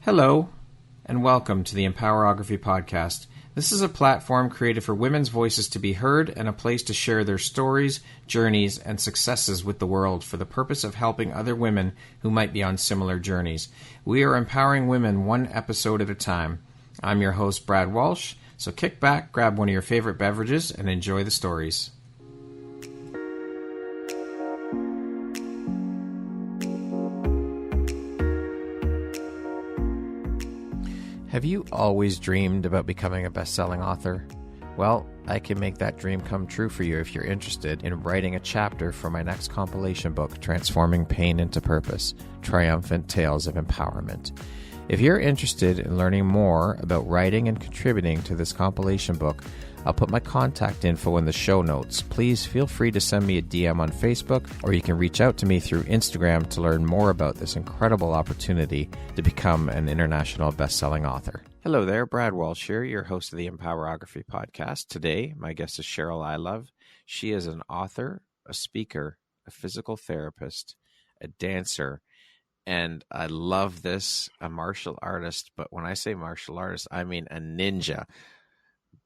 Hello, and welcome to the Empowerography Podcast. This is a platform created for women's voices to be heard and a place to share their stories, journeys, and successes with the world for the purpose of helping other women who might be on similar journeys. We are empowering women one episode at a time. I'm your host, Brad Walsh, so kick back, grab one of your favorite beverages, and enjoy the stories. Have you always dreamed about becoming a best-selling author? Well, I can make that dream come true for you if you're interested in writing a chapter for my next compilation book, Transforming Pain into Purpose, Triumphant Tales of Empowerment. If you're interested in learning more about writing and contributing to this compilation book, I'll put my contact info in the show notes. Please feel free to send me a DM on Facebook, or you can reach out to me through Instagram to learn more about this incredible opportunity to become an international best-selling author. Hello there, Brad Walsh here, your host of the Empowerography Podcast. Today, my guest is Cheryl Ilov. She is an author, a speaker, a physical therapist, a dancer, and I love this, a martial artist. But when I say martial artist, I mean a ninja.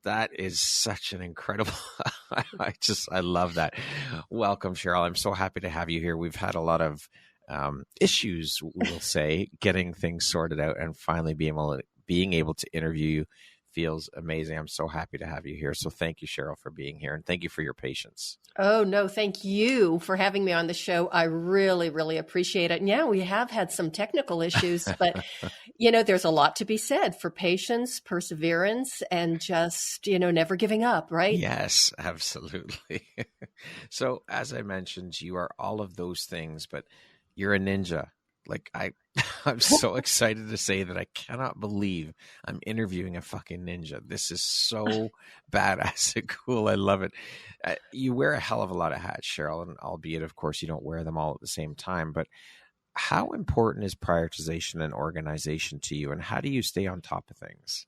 That is such an incredible, I love that. Welcome, Cheryl. I'm so happy to have you here. We've had a lot of issues, we'll say, getting things sorted out, and finally being able to interview you feels amazing. I'm so happy to have you here. So thank you, Cheryl, for being here, and thank you for your patience. Oh, no, thank you for having me on the show. I really, really appreciate it. And yeah, we have had some technical issues, but, there's a lot to be said for patience, perseverance, and just, never giving up, right? Yes, absolutely. So as I mentioned, you are all of those things, but you're a ninja. I'm so excited to say that I cannot believe I'm interviewing a fucking ninja. This is so badass and cool. I love it. You wear a hell of a lot of hats, Cheryl, and albeit, of course, you don't wear them all at the same time. But how important is prioritization and organization to you, and how do you stay on top of things?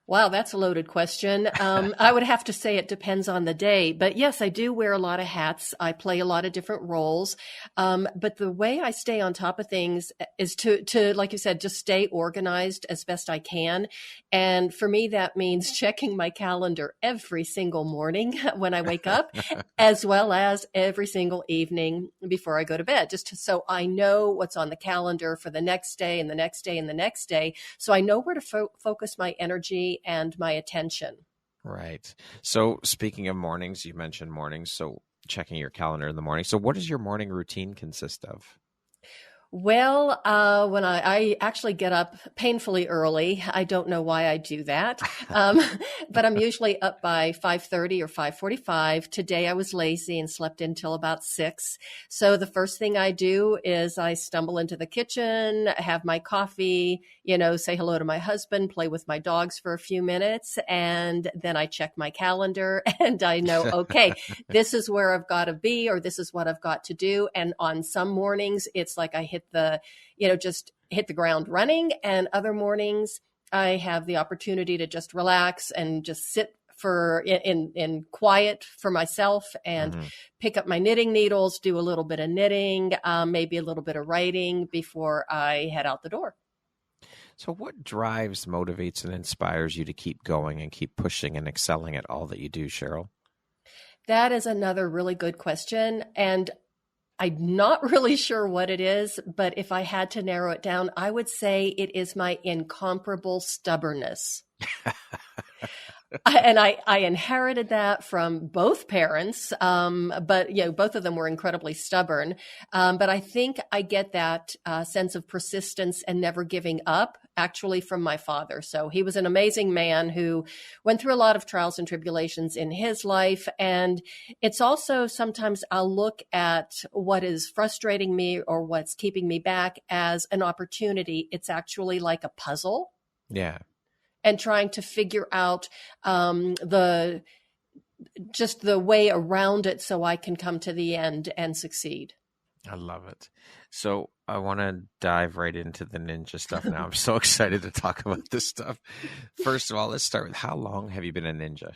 Wow, that's a loaded question. I would have to say it depends on the day. But yes, I do wear a lot of hats. I play a lot of different roles. But the way I stay on top of things is to, like you said, just stay organized as best I can. And for me, that means checking my calendar every single morning when I wake up, as well as every single evening before I go to bed, so I know what's on the calendar for the next day and the next day and the next day. So I know where to focus my energy and my attention. Right. So speaking of mornings, you mentioned mornings, so checking your calendar in the morning. So what does your morning routine consist of? Well, when I actually get up painfully early, I don't know why I do that. But I'm usually up by 5:30 or 5:45. Today I was lazy and slept until about 6. So the first thing I do is I stumble into the kitchen, have my coffee, say hello to my husband, play with my dogs for a few minutes, and then I check my calendar and I know, okay, this is where I've got to be, or this is what I've got to do. And on some mornings, it's like I hit just hit the ground running. And other mornings I have the opportunity to just relax and just sit in quiet for myself and pick up my knitting needles, do a little bit of knitting, maybe a little bit of writing before I head out the door. So what drives, motivates, and inspires you to keep going and keep pushing and excelling at all that you do, Cheryl? That is another really good question. And I'm not really sure what it is, but if I had to narrow it down, I would say it is my incomparable stubbornness. I inherited that from both parents, but both of them were incredibly stubborn. But I think I get that sense of persistence and never giving up actually from my father. So he was an amazing man who went through a lot of trials and tribulations in his life. And it's also sometimes I'll look at what is frustrating me or what's keeping me back as an opportunity. It's actually like a puzzle. Yeah. And trying to figure out the way around it so I can come to the end and succeed. I love it. So I want to dive right into the ninja stuff now. I'm so excited to talk about this stuff. First of all, let's start with how long have you been a ninja?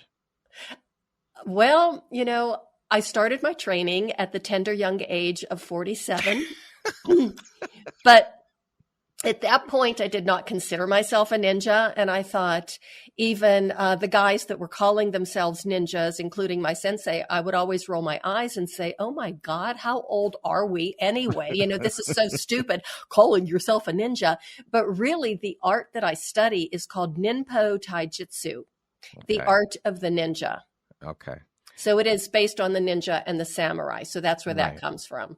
Well, I started my training at the tender young age of 47, but At that point, I did not consider myself a ninja. And I thought even the guys that were calling themselves ninjas, including my sensei, I would always roll my eyes and say, oh my God, how old are we anyway? This is so stupid, calling yourself a ninja. But really, the art that I study is called Ninpo Taijutsu, the art of the ninja. Okay. So it is based on the ninja and the samurai. So that's where that comes from.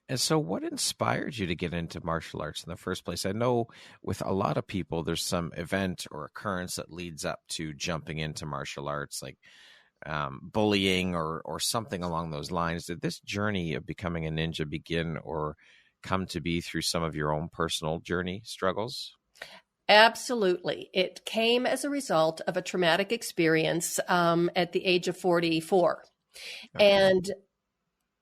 And so what inspired you to get into martial arts in the first place? I know with a lot of people, there's some event or occurrence that leads up to jumping into martial arts, like bullying or something along those lines. Did this journey of becoming a ninja begin or come to be through some of your own personal journey struggles? Absolutely. It came as a result of a traumatic experience at the age of 44. Okay. And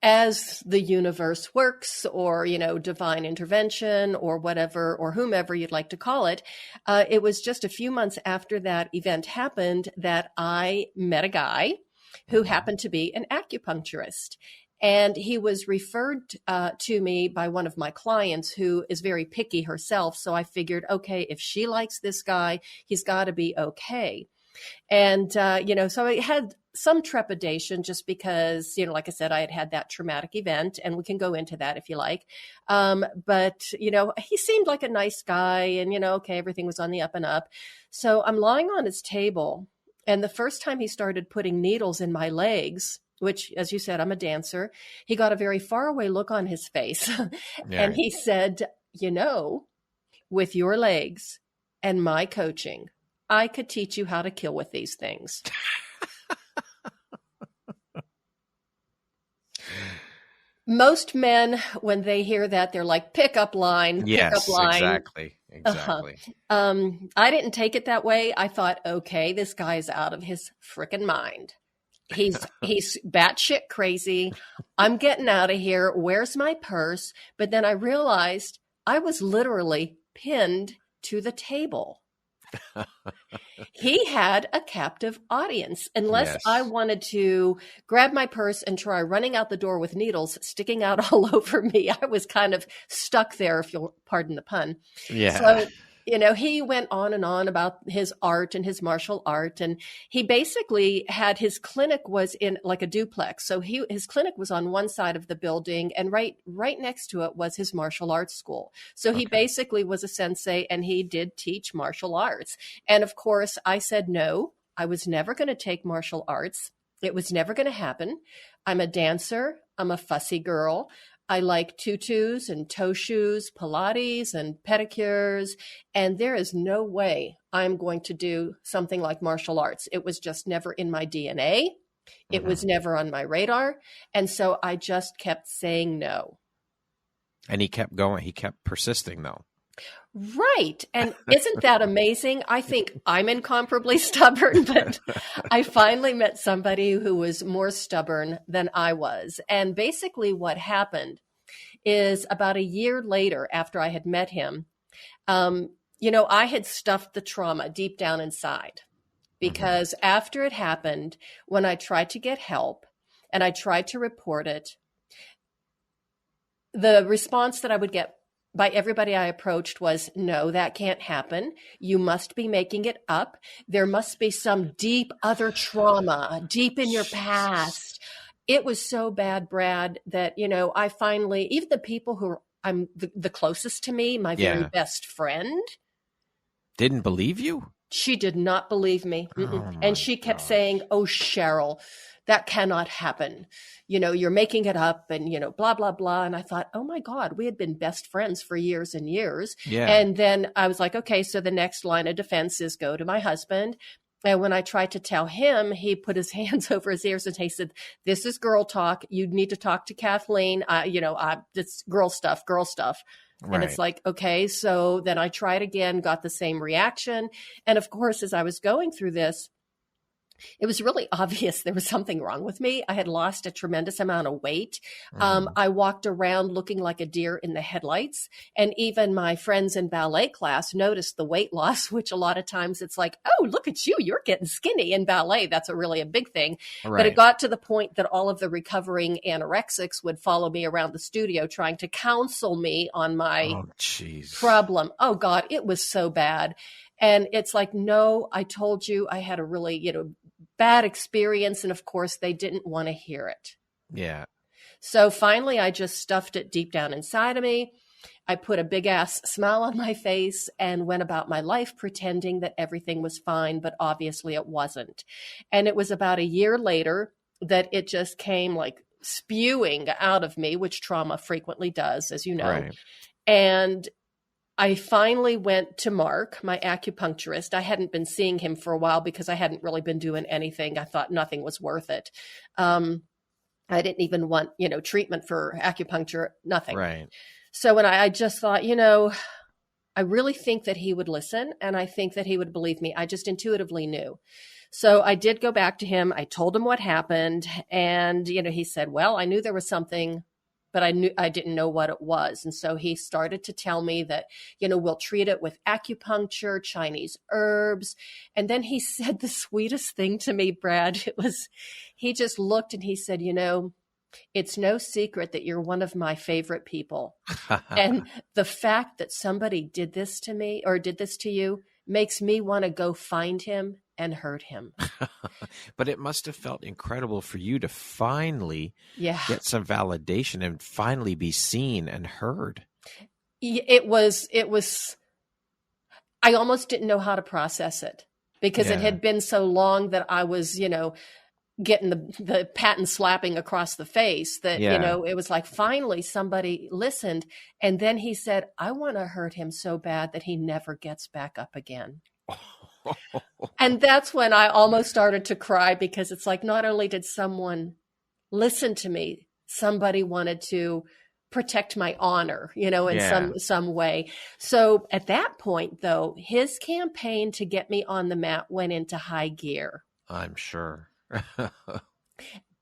as the universe works, or, divine intervention or whatever, or whomever you'd like to call it, it was just a few months after that event happened that I met a guy who happened to be an acupuncturist. And he was referred to me by one of my clients who is very picky herself. So I figured, okay, if she likes this guy, he's got to be okay. And, so I had some trepidation just because, like I said, I had that traumatic event, and we can go into that if you like. But he seemed like a nice guy, and, okay, everything was on the up and up. So I'm lying on his table, and the first time he started putting needles in my legs, which, as you said, I'm a dancer, he got a very faraway look on his face. And he said, with your legs and my coaching, I could teach you how to kill with these things. Most men, when they hear that, they're like, pickup line, pickup line. Exactly. I didn't take it that way. I thought, okay, this guy's out of his freaking mind. He's batshit crazy. I'm getting out of here. Where's my purse? But then I realized I was literally pinned to the table. He had a captive audience. Unless I wanted to grab my purse and try running out the door with needles sticking out all over me, I was kind of stuck there, if you'll pardon the pun. Yeah. So, he went on and on about his art and his martial art. And he basically had his clinic was in like a duplex. So his clinic was on one side of the building, and right next to it was his martial arts school. So he basically was a sensei, and he did teach martial arts. And of course, I said, no, I was never going to take martial arts. It was never going to happen. I'm a dancer. I'm a fussy girl. I like tutus and toe shoes, Pilates and pedicures, and there is no way I'm going to do something like martial arts. It was just never in my DNA. It was never on my radar. And so I just kept saying no. And he kept going. He kept persisting, though. Right. And isn't that amazing? I think I'm incomparably stubborn, but I finally met somebody who was more stubborn than I was. And basically what happened is about a year later after I had met him, I had stuffed the trauma deep down inside, because after it happened, when I tried to get help and I tried to report it, the response that I would get by everybody I approached was, no, that can't happen. You must be making it up. There must be some deep other trauma deep in your past. It was so bad, Brad, that, I finally, even the people who I'm the closest to me, my very best friend, didn't believe you? She did not believe me. And she kept saying, oh, Cheryl, that cannot happen. You're making it up and, blah, blah, blah. And I thought, oh my God, we had been best friends for years and years. Yeah. And then I was like, okay, so the next line of defense is go to my husband. And when I tried to tell him, he put his hands over his ears and he said, this is girl talk. You need to talk to Kathleen. It's girl stuff. Right. And it's like, okay, so then I tried again, got the same reaction. And of course, as I was going through this, It was really obvious there was something wrong with me. I had lost a tremendous amount of weight. Mm. I walked around looking like a deer in the headlights. And even my friends in ballet class noticed the weight loss, which a lot of times it's like, oh, look at you. You're getting skinny in ballet. That's really a big thing. Right. But it got to the point that all of the recovering anorexics would follow me around the studio trying to counsel me on my problem. Oh, God, it was so bad. And it's like, no, I told you I had a really, bad experience. And of course, they didn't want to hear it. Yeah. So finally, I just stuffed it deep down inside of me. I put a big ass smile on my face and went about my life pretending that everything was fine, but obviously it wasn't. And it was about a year later that it just came like spewing out of me, which trauma frequently does, as you know. Right. And I finally went to Mark, my acupuncturist. I hadn't been seeing him for a while because I hadn't really been doing anything. I thought nothing was worth it. I didn't even want, treatment for acupuncture, nothing. Right. So when I just thought, I really think that he would listen and I think that he would believe me. I just intuitively knew. So I did go back to him. I told him what happened. And, he said, well, I knew there was something, but I didn't know what it was. And so he started to tell me that, we'll treat it with acupuncture, Chinese herbs. And then he said the sweetest thing to me, Brad. He just looked and he said, it's no secret that you're one of my favorite people. And the fact that somebody did this to me or did this to you makes me want to go find him and hurt him. But it must have felt incredible for you to finally get some validation and finally be seen and heard. It was, I almost didn't know how to process it because it had been so long that I was, getting the patent slapping across the face that, it was like finally somebody listened. And then he said, I want to hurt him so bad that he never gets back up again. And that's when I almost started to cry because it's like, not only did someone listen to me, somebody wanted to protect my honor, in some way. So at that point, though, his campaign to get me on the mat went into high gear. I'm sure.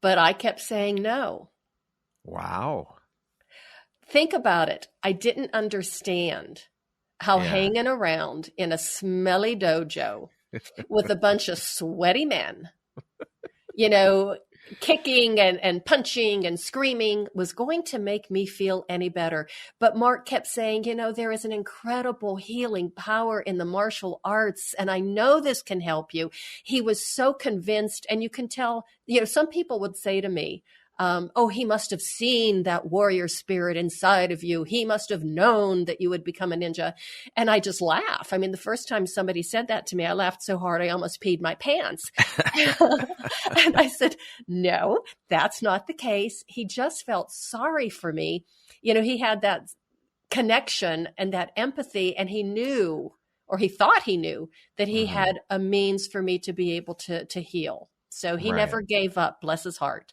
But I kept saying no. Wow. Think about it. I didn't understand how hanging around in a smelly dojo with a bunch of sweaty men, kicking and punching and screaming was going to make me feel any better. But Mark kept saying, there is an incredible healing power in the martial arts, and I know this can help you. He was so convinced, and you can tell, some people would say to me, he must have seen that warrior spirit inside of you. He must have known that you would become a ninja. And I just laugh. I mean, the first time somebody said that to me, I laughed so hard I almost peed my pants. And I said, no, that's not the case. He just felt sorry for me. He had that connection and that empathy, and he knew, or he thought he knew, that he had a means for me to be able to heal. So he never gave up, bless his heart.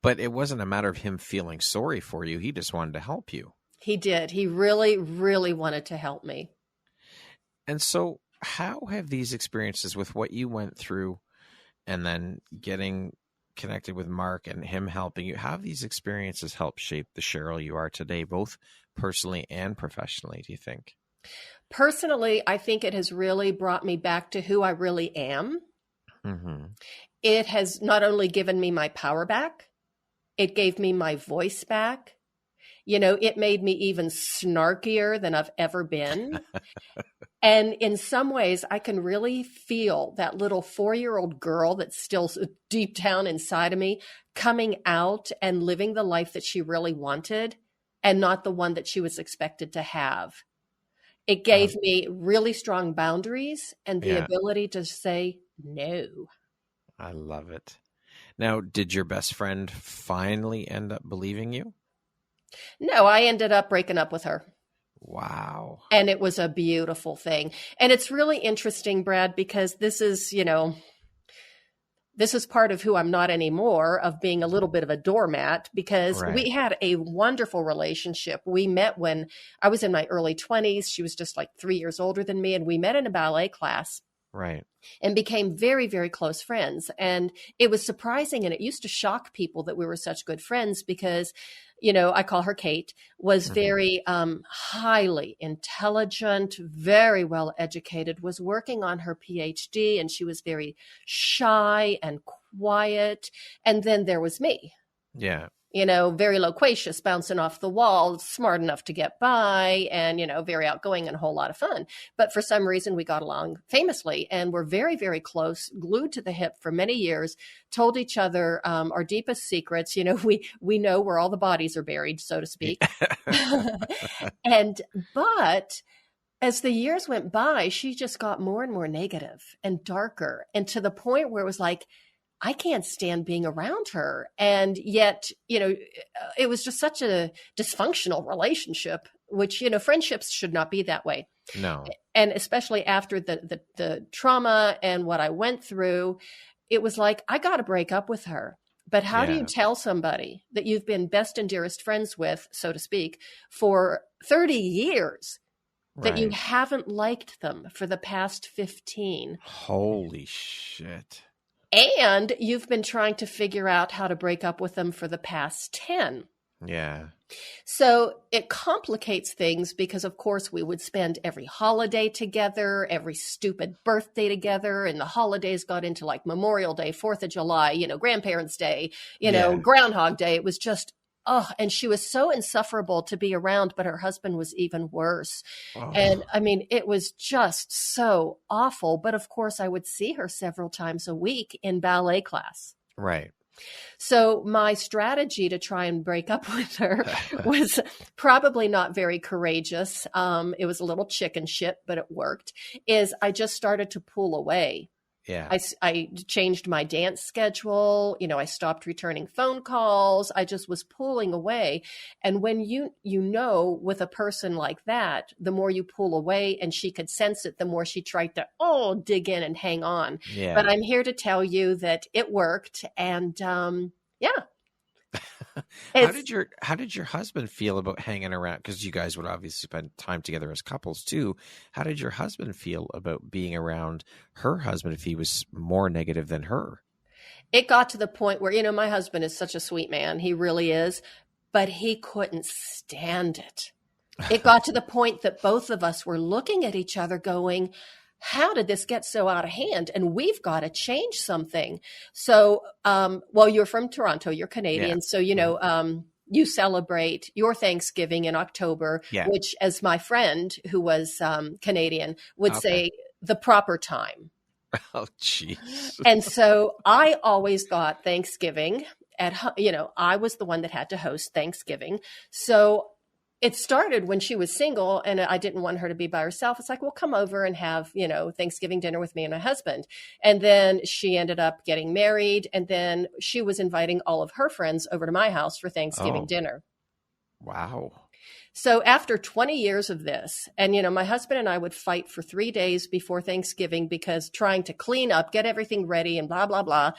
But it wasn't a matter of him feeling sorry for you. He just wanted to help you. He did. He really, really wanted to help me. And so how have these experiences with what you went through and then getting connected with Mark and him helping you, how have these experiences helped shape the Cheryl you are today, both personally and professionally, do you think? Personally, I think it has really brought me back to who I really am. Mm-hmm. It has not only given me my power back, it gave me my voice back. It made me even snarkier than I've ever been. And in some ways, I can really feel that little 4-year-old girl that's still deep down inside of me coming out and living the life that she really wanted and not the one that she was expected to have. It gave me really strong boundaries and the ability to say no. I love it. Now, did your best friend finally end up believing you? No, I ended up breaking up with her. Wow. And it was a beautiful thing. And it's really interesting, Brad, because this is part of who I'm not anymore, of being a little bit of a doormat, because we had a wonderful relationship. We met when I was in my early 20s. She was just like 3 years older than me. And we met in a ballet class. Right. and became very, very close friends. And it was surprising, and it used to shock people that we were such good friends because, I call her Kate, was very highly intelligent, very well educated, was working on her PhD, and she was very shy and quiet. And then there was me. Yeah. Very loquacious, bouncing off the wall, smart enough to get by, and, very outgoing and a whole lot of fun. But for some reason, we got along famously and were very, very close, glued to the hip for many years, told each other our deepest secrets. We know where all the bodies are buried, so to speak. But as the years went by, she just got more and more negative and darker, and to the point where it was like, I can't stand being around her. And yet, it was just such a dysfunctional relationship, which, friendships should not be that way. No. And especially after the trauma and what I went through, it was like, I got to break up with her. But how do you tell somebody that you've been best and dearest friends with, so to speak, for 30 years that you haven't liked them for the past 15? Holy shit. And you've been trying to figure out how to break up with them for the past 10. Yeah. So it complicates things because, of course, we would spend every holiday together, every stupid birthday together. And the holidays got into like Memorial Day, 4th of July, Grandparents' Day, Groundhog Day. It was just, and she was so insufferable to be around, but her husband was even worse. Oh. And I mean, it was just so awful. But of course, I would see her several times a week in ballet class. Right. So my strategy to try and break up with her was probably not very courageous. It was a little chicken shit, but it worked, is I just started to pull away. Yeah. I changed my dance schedule. I stopped returning phone calls. I just was pulling away. And when with a person like that, the more you pull away and she could sense it, the more she tried to, dig in and hang on. Yeah. But I'm here to tell you that it worked. And How did your husband feel about hanging around? Because you guys would obviously spend time together as couples too. How did your husband feel about being around her husband if he was more negative than her? It got to the point where, my husband is such a sweet man. He really is. But he couldn't stand it. It got to the point that both of us were looking at each other going, how did this get so out of hand? And we've got to change something. So, you're from Toronto, you're Canadian. Yeah. So, you celebrate your Thanksgiving in October, which, as my friend who was Canadian would say, the proper time. Oh, geez. And so I always got Thanksgiving I was the one that had to host Thanksgiving. So it started when she was single and I didn't want her to be by herself. It's like, well, come over and have, Thanksgiving dinner with me and my husband. And then she ended up getting married. And then she was inviting all of her friends over to my house for Thanksgiving dinner. Wow. So after 20 years of this, and, my husband and I would fight for 3 days before Thanksgiving because trying to clean up, get everything ready and blah, blah, blah.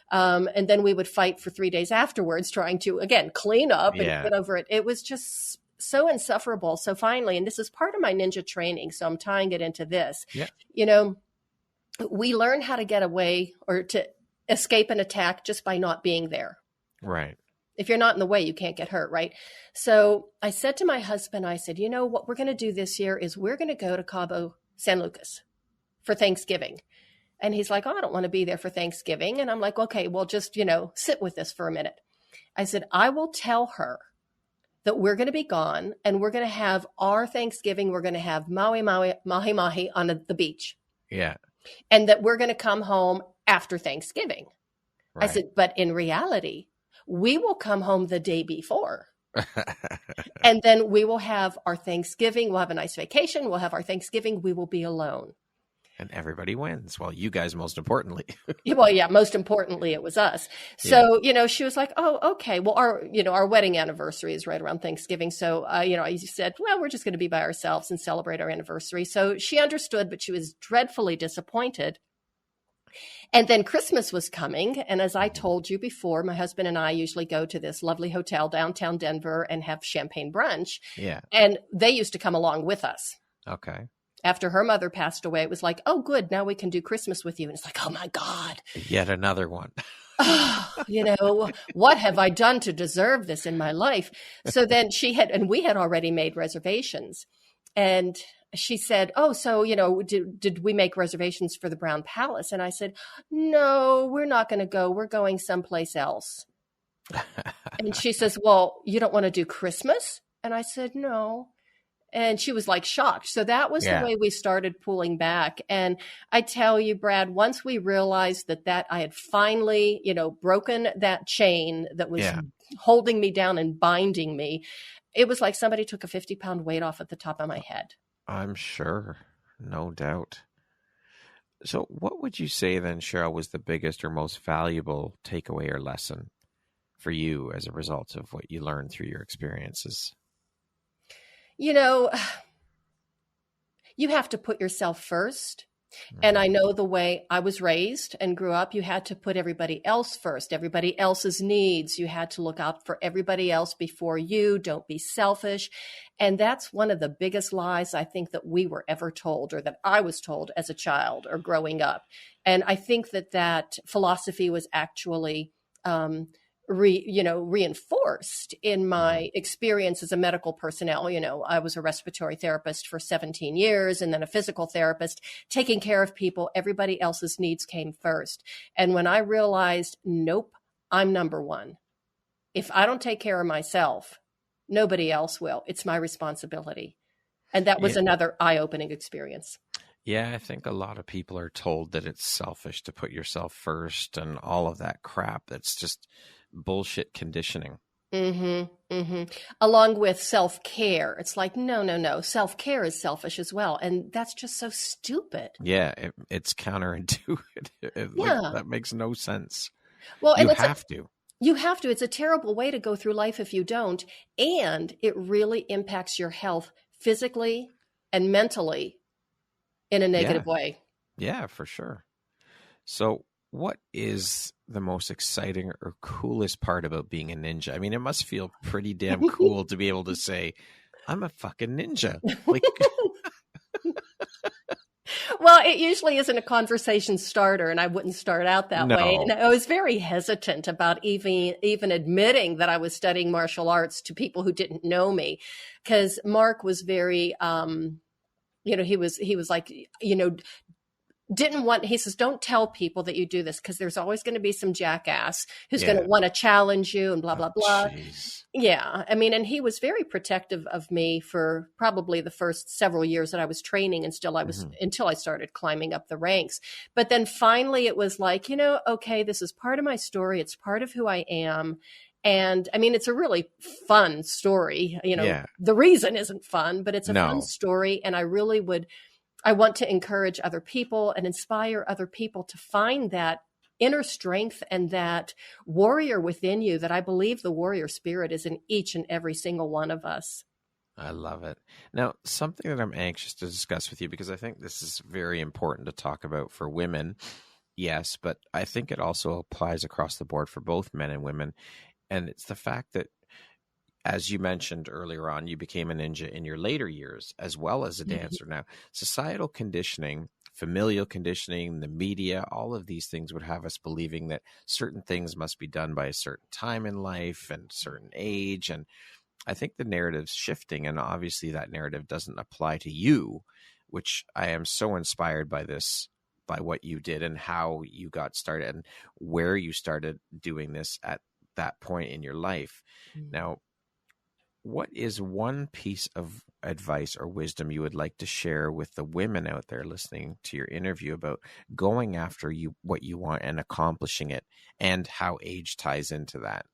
And then we would fight for 3 days afterwards, trying to, again, clean up and get over it. It was just so insufferable. So finally, and this is part of my ninja training, so I'm tying it into this, we learn how to get away or to escape an attack just by not being there. Right. If you're not in the way, you can't get hurt, right? So I said to my husband, I said, what we're going to do this year is we're going to go to Cabo San Lucas for Thanksgiving. And he's like, I don't want to be there for Thanksgiving. And I'm like, okay, well, just, sit with this for a minute. I said, I will tell her that we're going to be gone and we're going to have our Thanksgiving. We're going to have mahi mahi on the beach. Yeah. And that we're going to come home after Thanksgiving. Right. I said, but in reality, we will come home the day before. And then we will have our Thanksgiving. We'll have a nice vacation. We'll have our Thanksgiving. We will be alone. And everybody wins. Well, you guys, most importantly. Well, yeah, most importantly, it was us. So, she was like, oh, okay. Well, our wedding anniversary is right around Thanksgiving. So, I said, well, we're just going to be by ourselves and celebrate our anniversary. So she understood, but she was dreadfully disappointed. And then Christmas was coming. And as I told you before, my husband and I usually go to this lovely hotel downtown Denver and have champagne brunch. Yeah. And they used to come along with us. Okay. After her mother passed away, it was like, oh, good. Now we can do Christmas with you. And it's like, oh my God. Yet another one. What have I done to deserve this in my life? So then we had already made reservations. And she said, oh, so, did we make reservations for the Brown Palace? And I said, no, we're not going to go. We're going someplace else. And she says, well, you don't want to do Christmas? And I said, no. And she was like shocked. So that was the way we started pulling back. And I tell you, Brad, once we realized that I had finally, broken that chain that was holding me down and binding me, it was like somebody took a 50-pound weight off at the top of my head. I'm sure. No doubt. So what would you say then, Cheryl, was the biggest or most valuable takeaway or lesson for you as a result of what you learned through your experiences? You have to put yourself first. And I know the way I was raised and grew up, you had to put everybody else first, everybody else's needs. You had to look out for everybody else before you. Don't be selfish. And that's one of the biggest lies I think that we were ever told, or that I was told as a child or growing up. And I think that philosophy was actually reinforced in my experience as a medical personnel. I was a respiratory therapist for 17 years and then a physical therapist, taking care of people. Everybody else's needs came first. And when I realized, nope, I'm number one. If I don't take care of myself, nobody else will. It's my responsibility. And that was another eye-opening experience. Yeah, I think a lot of people are told that it's selfish to put yourself first and all of that crap. That's just bullshit conditioning. Along with self-care. It's like, no. Self-care is selfish as well. And that's just so stupid. Yeah, it's counterintuitive. That makes no sense. Well, you have to. You have to. It's a terrible way to go through life if you don't. And it really impacts your health physically and mentally in a negative way. Yeah, for sure. So what is the most exciting or coolest part about being a ninja? I mean, it must feel pretty damn cool to be able to say, I'm a fucking ninja. Like, well, it usually isn't a conversation starter, and I wouldn't start out that way. And I was very hesitant about even admitting that I was studying martial arts to people who didn't know me, because Mark was very, he was like, he says, don't tell people that you do this, because there's always going to be some jackass who's going to want to challenge you and blah, blah, blah. Geez. Yeah. I mean, and he was very protective of me for probably the first several years that I was training, and until I started climbing up the ranks. But then finally it was like, okay, this is part of my story. It's part of who I am. And I mean, it's a really fun story. The reason isn't fun, but it's a fun story. And I want to encourage other people and inspire other people to find that inner strength and that warrior within you, that I believe the warrior spirit is in each and every single one of us. I love it. Now, something that I'm anxious to discuss with you, because I think this is very important to talk about for women. Yes, but I think it also applies across the board for both men and women. And it's the fact that, as you mentioned earlier on, you became a ninja in your later years, as well as a dancer. Now, societal conditioning, familial conditioning, the media, all of these things would have us believing that certain things must be done by a certain time in life and certain age. And I think the narrative's shifting, and obviously that narrative doesn't apply to you, which I am so inspired by this, by what you did and how you got started and where you started doing this at that point in your life. Now, what is one piece of advice or wisdom you would like to share with the women out there listening to your interview about going after what you want and accomplishing it, and how age ties into that?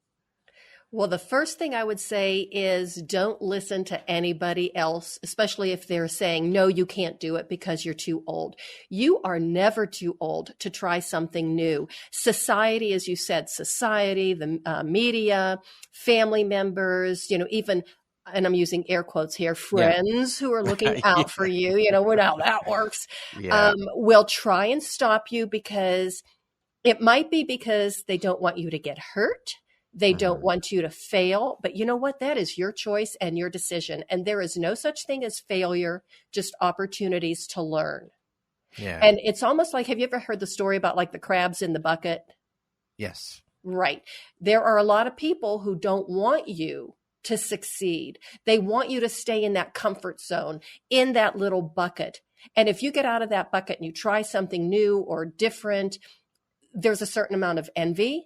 Well, the first thing I would say is don't listen to anybody else, especially if they're saying, no, you can't do it because you're too old. You are never too old to try something new. Society, as you said, the media, family members, even, and I'm using air quotes here, friends who are looking out for you, how that works, will try and stop you, because it might be because they don't want you to get hurt. They don't want you to fail. But you know what? That is your choice and your decision. And there is no such thing as failure, just opportunities to learn. Yeah. And it's almost like, have you ever heard the story about like the crabs in the bucket? Yes. Right. There are a lot of people who don't want you to succeed. They want you to stay in that comfort zone, in that little bucket. And if you get out of that bucket and you try something new or different, there's a certain amount of envy,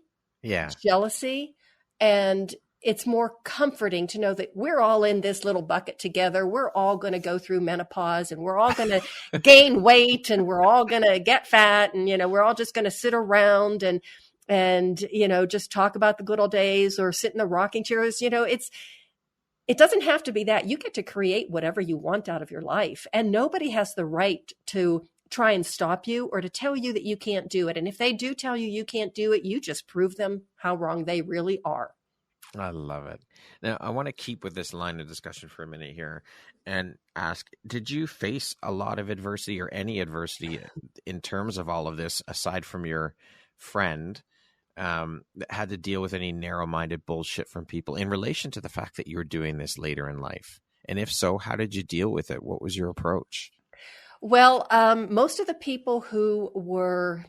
jealousy, and it's more comforting to know that we're all in this little bucket together. We're all going to go through menopause, and we're all going to gain weight, and we're all going to get fat, and, we're all just going to sit around and just talk about the good old days or sit in the rocking chairs. It doesn't have to be that. You get to create whatever you want out of your life, and nobody has the right to try and stop you or to tell you that you can't do it. And if they do tell you you can't do it, you just prove them how wrong they really are. I love it. Now, I want to keep with this line of discussion for a minute here and ask, did you face a lot of adversity or any adversity in terms of all of this, aside from your friend, that had to deal with any narrow-minded bullshit from people in relation to the fact that you were doing this later in life? And if so, how did you deal with it? What was your approach? Well, most of the people who were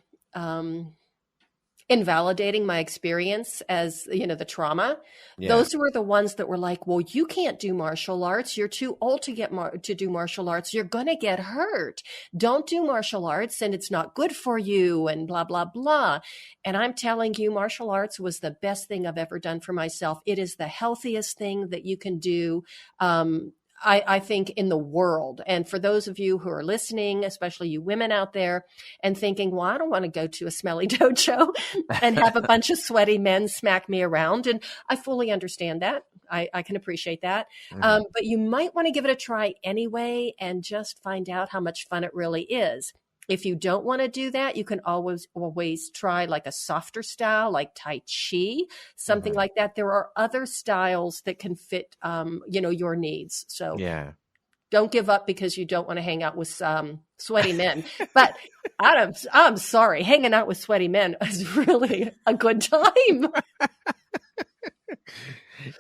invalidating my experience as, the trauma, those were the ones that were like, well, you can't do martial arts. You're too old to do martial arts. You're going to get hurt. Don't do martial arts, and it's not good for you, and blah, blah, blah. And I'm telling you, martial arts was the best thing I've ever done for myself. It is the healthiest thing that you can do. I think in the world. And for those of you who are listening, especially you women out there, and thinking, well, I don't want to go to a smelly dojo and have a bunch of sweaty men smack me around. And I fully understand that. I can appreciate that. But you might want to give it a try anyway and just find out how much fun it really is. If you don't want to do that, you can always try like a softer style, like Tai Chi, something like that. There are other styles that can fit, your needs. So don't give up because you don't want to hang out with sweaty men. But I'm sorry, hanging out with sweaty men is really a good time.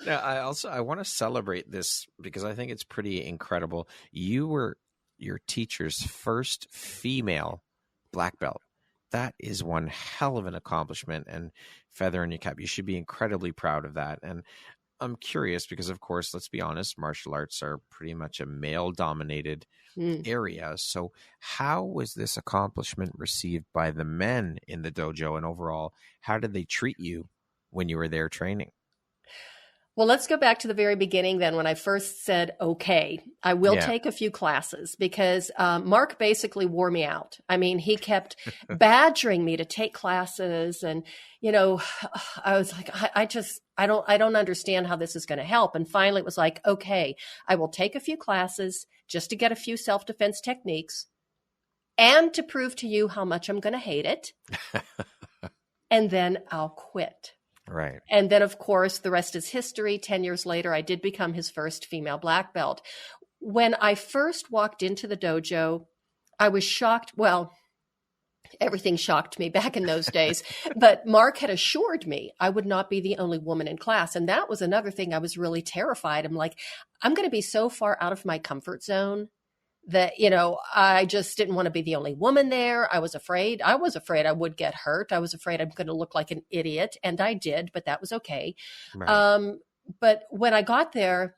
Now, I want to celebrate this because I think it's pretty incredible. You were your teacher's first female black belt. That is one hell of an accomplishment and feather in your cap. You should be incredibly proud of that. And I'm curious because, of course, let's be honest, martial arts are pretty much a male-dominated area. So how was this accomplishment received by the men in the dojo? And overall, how did they treat you when you were there training? Well, let's go back to the very beginning then when I first said, okay, I will take a few classes because Mark basically wore me out. I mean, he kept badgering me to take classes and, I was like, I don't understand how this is going to help. And finally it was like, okay, I will take a few classes just to get a few self-defense techniques and to prove to you how much I'm going to hate it. And then I'll quit. Right. And then, of course, the rest is history. 10 years later, I did become his first female black belt. When I first walked into the dojo, I was shocked. Well, everything shocked me back in those days. But Mark had assured me I would not be the only woman in class. And that was another thing I was really terrified. I'm like, I'm going to be so far out of my comfort zone that, I just didn't want to be the only woman there. I was afraid I would get hurt. I was afraid I'm going to look like an idiot. And I did, but that was okay. Right. But when I got there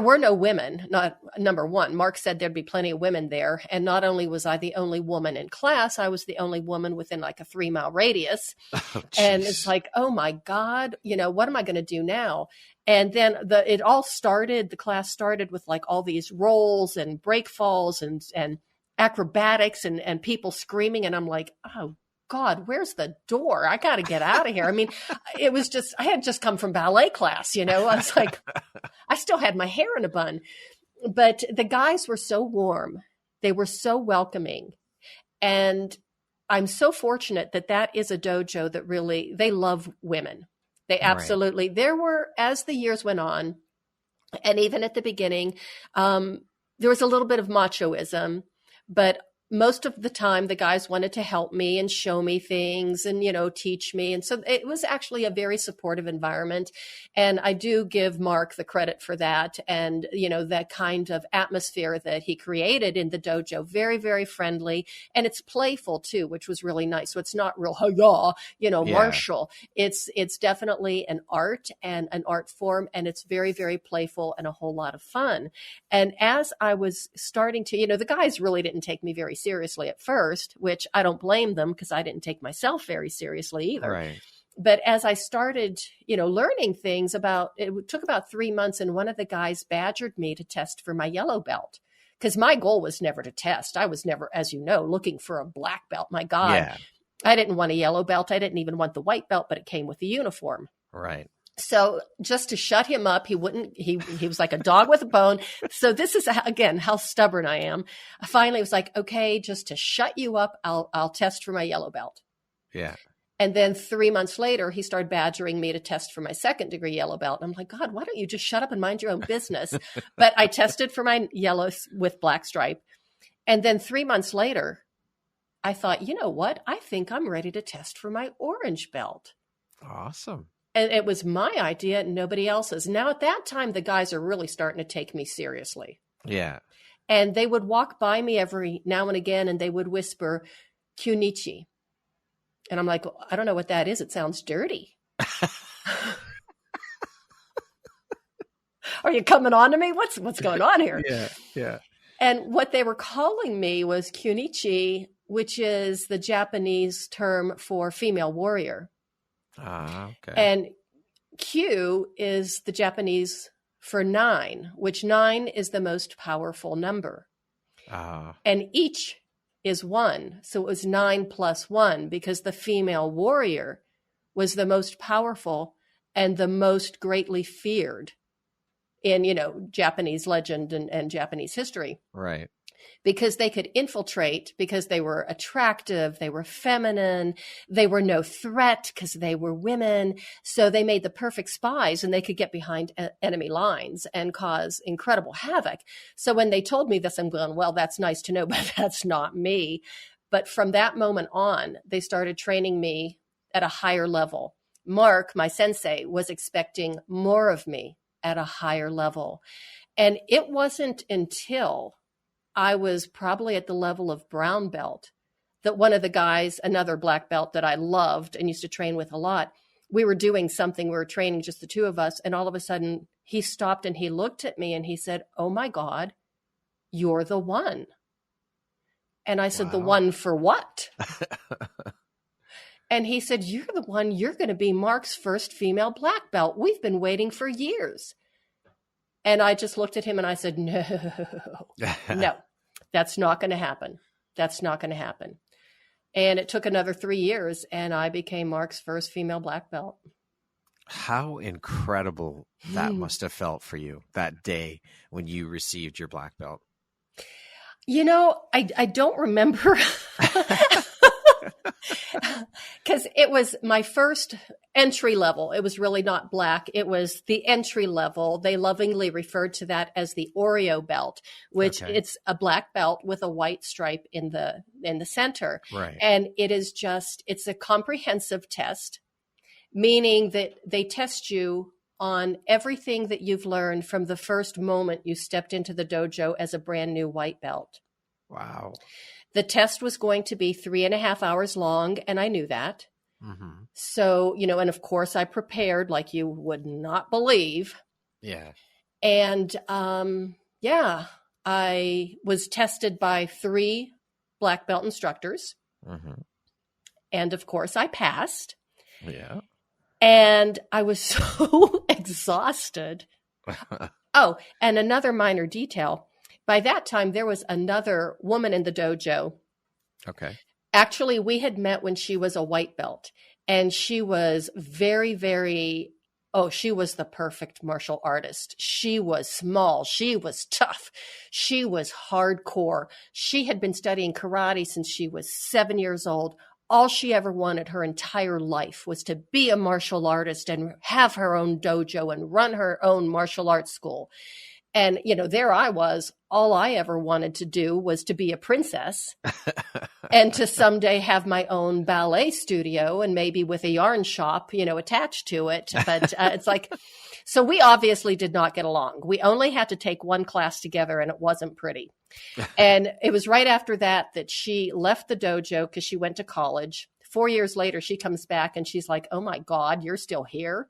were no women. Not number one. Mark said there'd be plenty of women there. And not only was I the only woman in class, I was the only woman within like a 3-mile radius. Oh, and it's like, oh my God, what am I going to do now? And then the class started with like all these rolls and break falls and acrobatics and people screaming. And I'm like, oh God, where's the door? I got to get out of here. I mean, I had just come from ballet class, I was like, I still had my hair in a bun, but the guys were so warm. They were so welcoming. And I'm so fortunate that is a dojo that really, they love women. They absolutely, There were, as the years went on, and even at the beginning, there was a little bit of machoism, but most of the time, the guys wanted to help me and show me things and, teach me. And so it was actually a very supportive environment. And I do give Mark the credit for that. And, that kind of atmosphere that he created in the dojo, very, very friendly. And it's playful too, which was really nice. So it's not real, martial. It's definitely an art and an art form. And it's very, very playful and a whole lot of fun. And as I was starting to, the guys really didn't take me very seriously at first, which I don't blame them because I didn't take myself very seriously either. Right. But as I started, learning things it took about 3 months, and one of the guys badgered me to test for my yellow belt because my goal was never to test. I was never, as you know, looking for a black belt. My God, Yeah. I didn't want a yellow belt. I didn't even want the white belt, but it came with the uniform. Right. So just to shut him up, he was like a dog with a bone. So this is, again, how stubborn I am. I finally was like, okay, just to shut you up, I'll test for my yellow belt. Yeah. And then 3 months later, he started badgering me to test for my 2nd degree yellow belt. And I'm like, God, why don't you just shut up and mind your own business? But I tested for my yellow with black stripe. And then 3 months later, I thought, you know what? I think I'm ready to test for my orange belt. Awesome. And it was my idea, nobody else's. Now, at that time, the guys are really starting to take me seriously. Yeah. And they would walk by me every now and again, and they would whisper, Kunichi. And I'm like, I don't know what that is. It sounds dirty. Are you coming on to me? What's going on here? Yeah. Yeah. And what they were calling me was Kunichi, which is the Japanese term for female warrior. Okay. And Q is the Japanese for 9, which 9 is the most powerful number. And each is 1. So it was 9 plus 1 because the female warrior was the most powerful and the most greatly feared in, Japanese legend and Japanese history. Right. Because they could infiltrate, because they were attractive, they were feminine, they were no threat because they were women. So they made the perfect spies, and they could get behind enemy lines and cause incredible havoc. So when they told me this, I'm going, well, that's nice to know, but that's not me. But from that moment on, they started training me at a higher level. Mark, my sensei, was expecting more of me at a higher level. And it wasn't until I was probably at the level of brown belt that one of the guys, another black belt that I loved and used to train with a lot, we were doing something, we were training just the two of us. And all of a sudden he stopped and he looked at me and he said, oh my God, you're the one. And I said, Wow. The one for what? And he said, you're the one, you're going to be Mark's first female black belt. We've been waiting for years. And I just looked at him and I said, no, that's not going to happen. That's not going to happen. And it took another 3 years and I became Mark's first female black belt. How incredible that must have felt for you that day when you received your black belt. I don't remember because it was my first entry level. It was really not black. It was the entry level. They lovingly referred to that as the Oreo belt, which it's a black belt with a white stripe in the center. Right. And it's a comprehensive test, meaning that they test you on everything that you've learned from the first moment you stepped into the dojo as a brand new white belt. Wow. The test was going to be 3.5 hours long, and I knew that. Mm-hmm. So, and of course I prepared like you would not believe. Yeah. And I was tested by 3 black belt instructors. Mm-hmm. And of course I passed. Yeah. And I was so exhausted. Oh, and another minor detail. By that time, there was another woman in the dojo. Okay. Actually, we had met when she was a white belt, and she was very, very, she was the perfect martial artist. She was small. She was tough. She was hardcore. She had been studying karate since she was 7 years old. All she ever wanted her entire life was to be a martial artist and have her own dojo and run her own martial arts school. And, there I was. All I ever wanted to do was to be a princess and to someday have my own ballet studio and maybe with a yarn shop, attached to it. But it's like, so we obviously did not get along. We only had to take one class together and it wasn't pretty. And it was right after that she left the dojo because she went to college. 4 years later, she comes back and she's like, oh my God, you're still here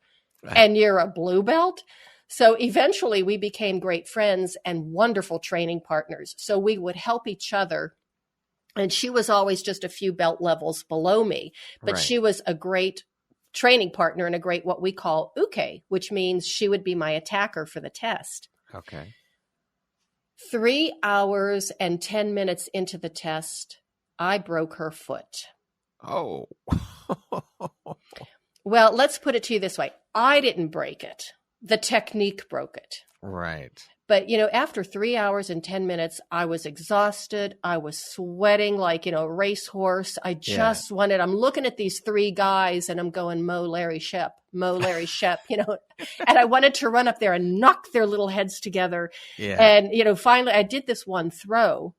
and you're a blue belt. So eventually we became great friends and wonderful training partners. So we would help each other. And she was always just a few belt levels below me, but she was a great training partner and a great what we call uke, which means she would be my attacker for the test. Okay. 3 hours and 10 minutes into the test, I broke her foot. Oh. Well, let's put it to you this way. I didn't break it. The technique broke it. Right. But, after 3 hours and 10 minutes, I was exhausted. I was sweating like, a racehorse. I just wanted, I'm looking at these 3 guys and I'm going, Mo, Larry, Shep, and I wanted to run up there and knock their little heads together. Yeah. And, finally I did this one throw.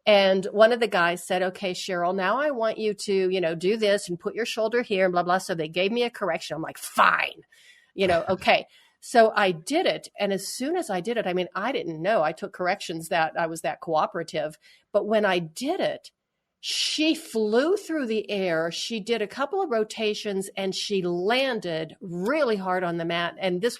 And one of the guys said, okay, Cheryl, now I want you to, do this and put your shoulder here and blah, blah. So they gave me a correction. I'm like, fine, okay. So I did it. And as soon as I did it, I didn't know I took corrections that I was that cooperative. But when I did it, she flew through the air. She did a couple of rotations and she landed really hard on the mat. And this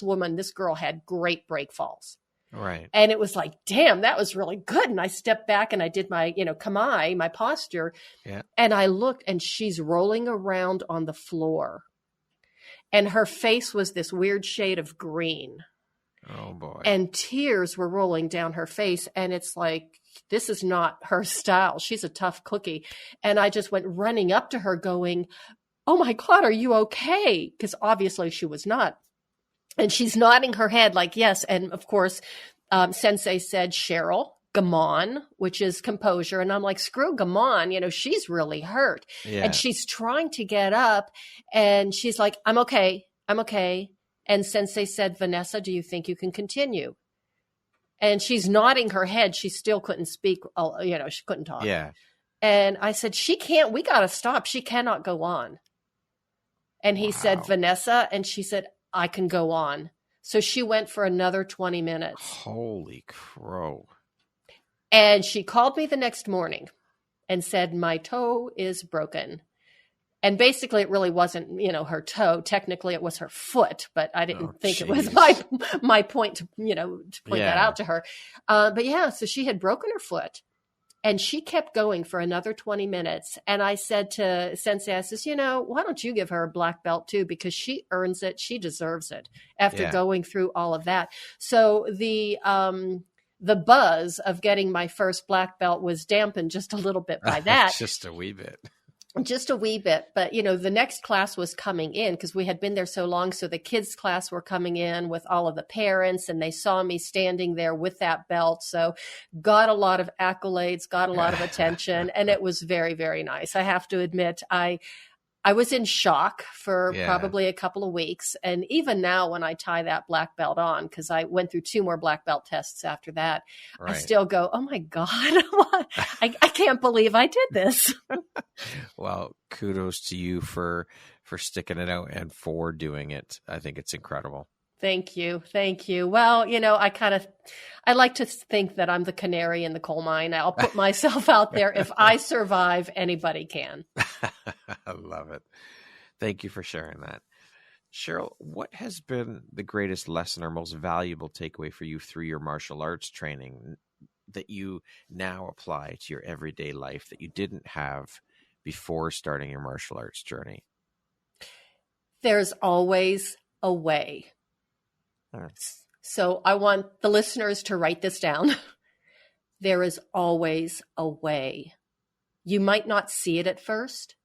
girl had great break falls. Right. And it was like, damn, that was really good. And I stepped back and I did my, kamae, my posture. Yeah. And I looked and she's rolling around on the floor. And her face was this weird shade of green. Oh, boy. And tears were rolling down her face. And it's like, this is not her style. She's a tough cookie. And I just went running up to her going, oh, my God, are you okay? Because obviously she was not. And she's nodding her head like, yes. And, of course, Sensei said, Cheryl, Gamon, which is composure. And I'm like, screw Gamon, she's really hurt. Yeah. And she's trying to get up and she's like, I'm okay. And Sensei said, Vanessa, do you think you can continue? And she's nodding her head. She still couldn't speak. She couldn't talk. Yeah. And I said, she can't, we got to stop. She cannot go on. And he said, Vanessa. And she said, I can go on. So she went for another 20 minutes. Holy crow. And she called me the next morning and said, my toe is broken. And basically it really wasn't, her toe. Technically it was her foot, but I didn't think it was my point to, to point that out to her. But so she had broken her foot and she kept going for another 20 minutes. And I said to Sensei, I says, why don't you give her a black belt too? Because she earns it. She deserves it after going through all of that. So the buzz of getting my first black belt was dampened just a little bit by that. Just a wee bit. Just a wee bit. But, the next class was coming in because we had been there so long. So the kids' class were coming in with all of the parents and they saw me standing there with that belt. So got a lot of accolades, got a lot of attention. And it was very, very nice. I have to admit, I was in shock for probably a couple of weeks. And even now when I tie that black belt on, because I went through 2 more black belt tests after that, I still go, oh my God, I can't believe I did this. Well, kudos to you for sticking it out and for doing it. I think it's incredible. Thank you. Thank you. Well, I like to think that I'm the canary in the coal mine. I'll put myself out there. If I survive, anybody can. I love it. Thank you for sharing that. Cheryl, what has been the greatest lesson or most valuable takeaway for you through your martial arts training that you now apply to your everyday life that you didn't have before starting your martial arts journey? There's always a way. So I want the listeners to write this down. There is always a way. You might not see it at first,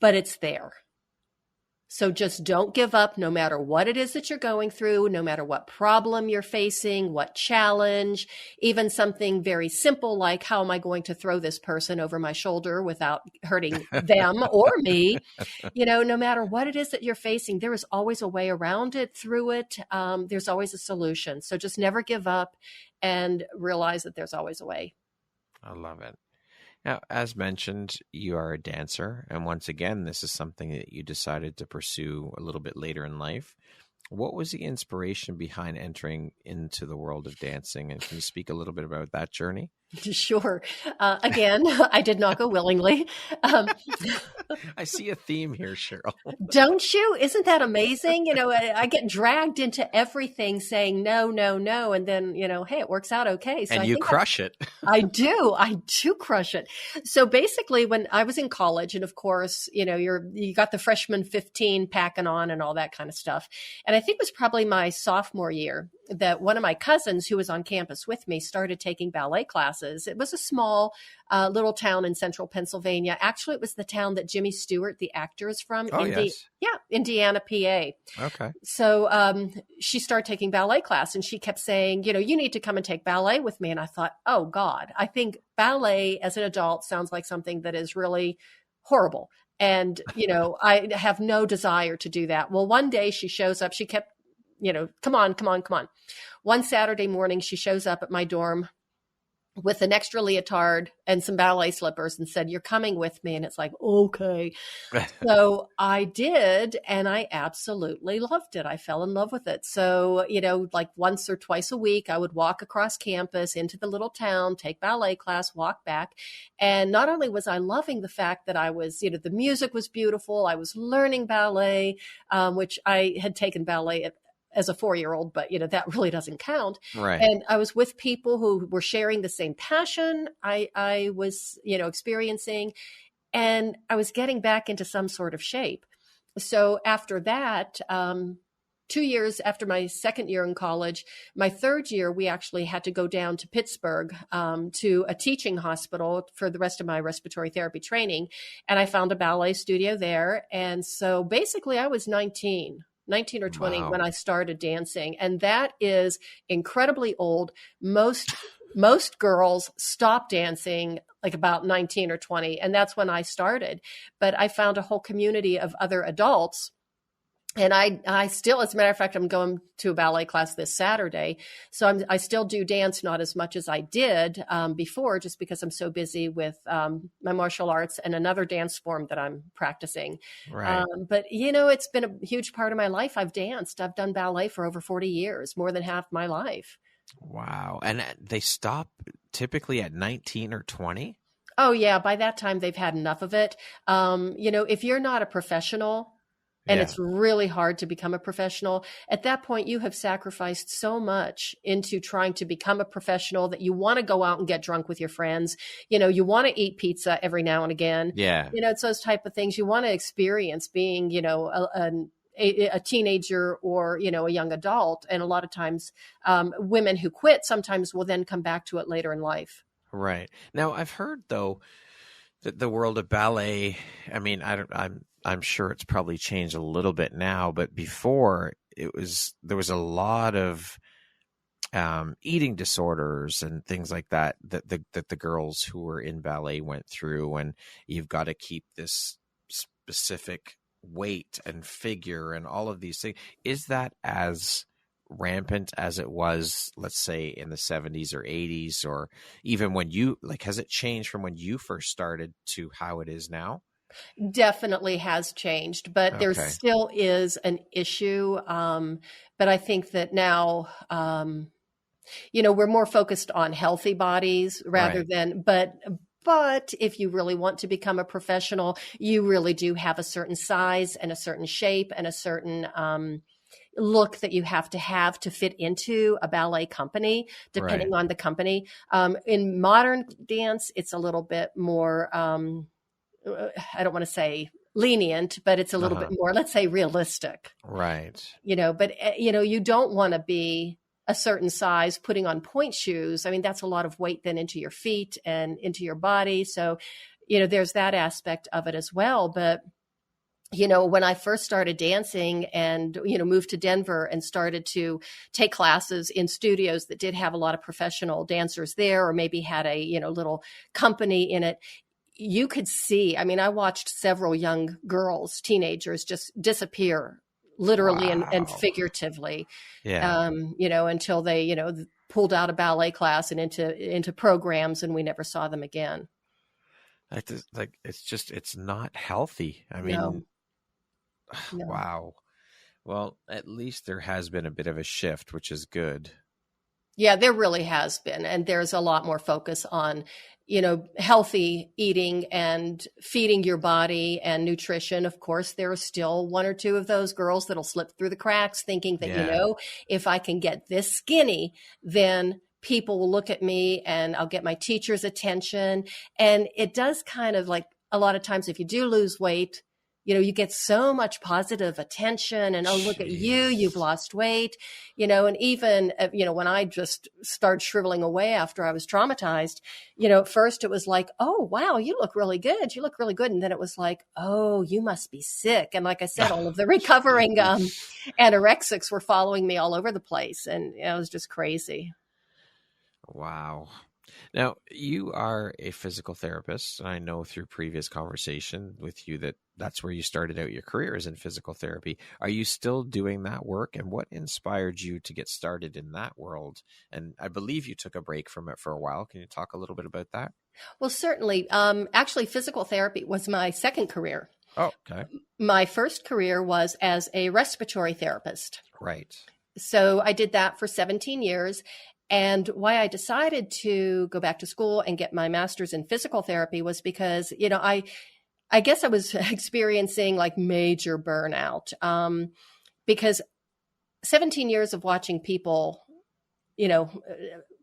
but it's there. So just don't give up no matter what it is that you're going through, no matter what problem you're facing, what challenge, even something very simple like how am I going to throw this person over my shoulder without hurting them or me? No matter what it is that you're facing, there is always a way around it, through it. There's always a solution. So just never give up and realize that there's always a way. I love it. Now, as mentioned, you are a dancer. And once again, this is something that you decided to pursue a little bit later in life. What was the inspiration behind entering into the world of dancing? And can you speak a little bit about that journey? Sure. Again, I did not go willingly. I see a theme here, Cheryl. Don't you? Isn't that amazing? I get dragged into everything saying no, no, no. And then, hey, it works out okay. So and you crush it. I do crush it. So basically when I was in college, and of course, you got the freshman 15 packing on and all that kind of stuff. And I think it was probably my sophomore year that one of my cousins who was on campus with me started taking ballet classes. It was a small little town in central Pennsylvania. Actually, it was the town that Jimmy Stewart, the actor, is from. Yes. Yeah, Indiana, PA. Okay. So she started taking ballet class and she kept saying, you need to come and take ballet with me. And I thought, oh God, I think ballet as an adult sounds like something that is really horrible. And, I have no desire to do that. Well, one day she shows up, she kept, come on. One Saturday morning, she shows up at my dorm with an extra leotard and some ballet slippers and said, you're coming with me. And it's like, okay. So I did. And I absolutely loved it. I fell in love with it. So, like once or twice a week, I would walk across campus into the little town, take ballet class, walk back. And not only was I loving the fact that I was, the music was beautiful. I was learning ballet, which I had taken ballet as a 4-year-old, but that really doesn't count. Right. And I was with people who were sharing the same passion I was, experiencing, and I was getting back into some sort of shape. So after that, 2 years after my second year in college, my third year, we actually had to go down to Pittsburgh to a teaching hospital for the rest of my respiratory therapy training. And I found a ballet studio there. And so basically I was 19 or 20 Wow. when I started dancing. And that is incredibly old. Most girls stop dancing like about 19 or 20. And that's when I started. But I found a whole community of other adults. And I still, as a matter of fact, I'm going to a ballet class this Saturday. So I still do dance, not as much as I did before, just because I'm so busy with my martial arts and another dance form that I'm practicing. Right. But, it's been a huge part of my life. I've danced. I've done ballet for over 40 years, more than half my life. Wow. And they stop typically at 19 or 20? Oh, yeah. By that time, they've had enough of it. If you're not a professional, and it's really hard to become a professional. At that point, you have sacrificed so much into trying to become a professional that you want to go out and get drunk with your friends. You want to eat pizza every now and again. Yeah. It's those type of things you want to experience being, a teenager or, a young adult. And a lot of times women who quit sometimes will then come back to it later in life. Right. Now, I've heard, though, that the world of ballet, I mean, I'm sure it's probably changed a little bit now, but before there was a lot of eating disorders and things like that the girls who were in ballet went through, and you've got to keep this specific weight and figure and all of these things. Is that as rampant as it was, let's say, in the 70s or 80s, or even when has it changed from when you first started to how it is now? Definitely has changed, but there still is an issue. But I think that now, we're more focused on healthy bodies rather than, but if you really want to become a professional, you really do have a certain size and a certain shape and a certain, look that you have to fit into a ballet company, depending on the company. In modern dance, it's a little bit more, I don't want to say lenient, but it's a little bit more, let's say, realistic. Right. But you don't want to be a certain size putting on point shoes. I mean, that's a lot of weight then into your feet and into your body. So, there's that aspect of it as well. But when I first started dancing and, moved to Denver and started to take classes in studios that did have a lot of professional dancers there, or maybe had a, little company in it, you could see, I mean, I watched several young girls, teenagers just disappear literally and Wow. figuratively, Yeah. until they, pulled out of ballet class and into programs, and we never saw them again. It's not healthy. I No, mean, no. wow. Well, at least there has been a bit of a shift, which is good. Yeah, there really has been. And there's a lot more focus on, healthy eating and feeding your body and nutrition. Of course, there are still one or two of those girls that'll slip through the cracks thinking that, Yeah. if I can get this skinny, then people will look at me and I'll get my teacher's attention. And it does kind of like a lot of times if you do lose weight, you get so much positive attention and, oh, look at you, you've Jeez. lost weight, and even, when I just started shriveling away after I was traumatized, at first it was like, oh, wow, you look really good. You look really good. And then it was like, oh, you must be sick. And like I said, all of the recovering anorexics were following me all over the place. And it was just crazy. Wow. Now, you are a physical therapist, and I know through previous conversation with you that that's where you started out your career is in physical therapy. Are you still doing that work, and what inspired you to get started in that world? And I believe you took a break from it for a while. Can you talk a little bit about that? Well, certainly. Actually, physical therapy was my second career. Oh, okay. My first career was as a respiratory therapist. Right. So I did that for 17 years. And why I decided to go back to school and get my master's in physical therapy was because, I guess I was experiencing like major burnout, because 17 years of watching people,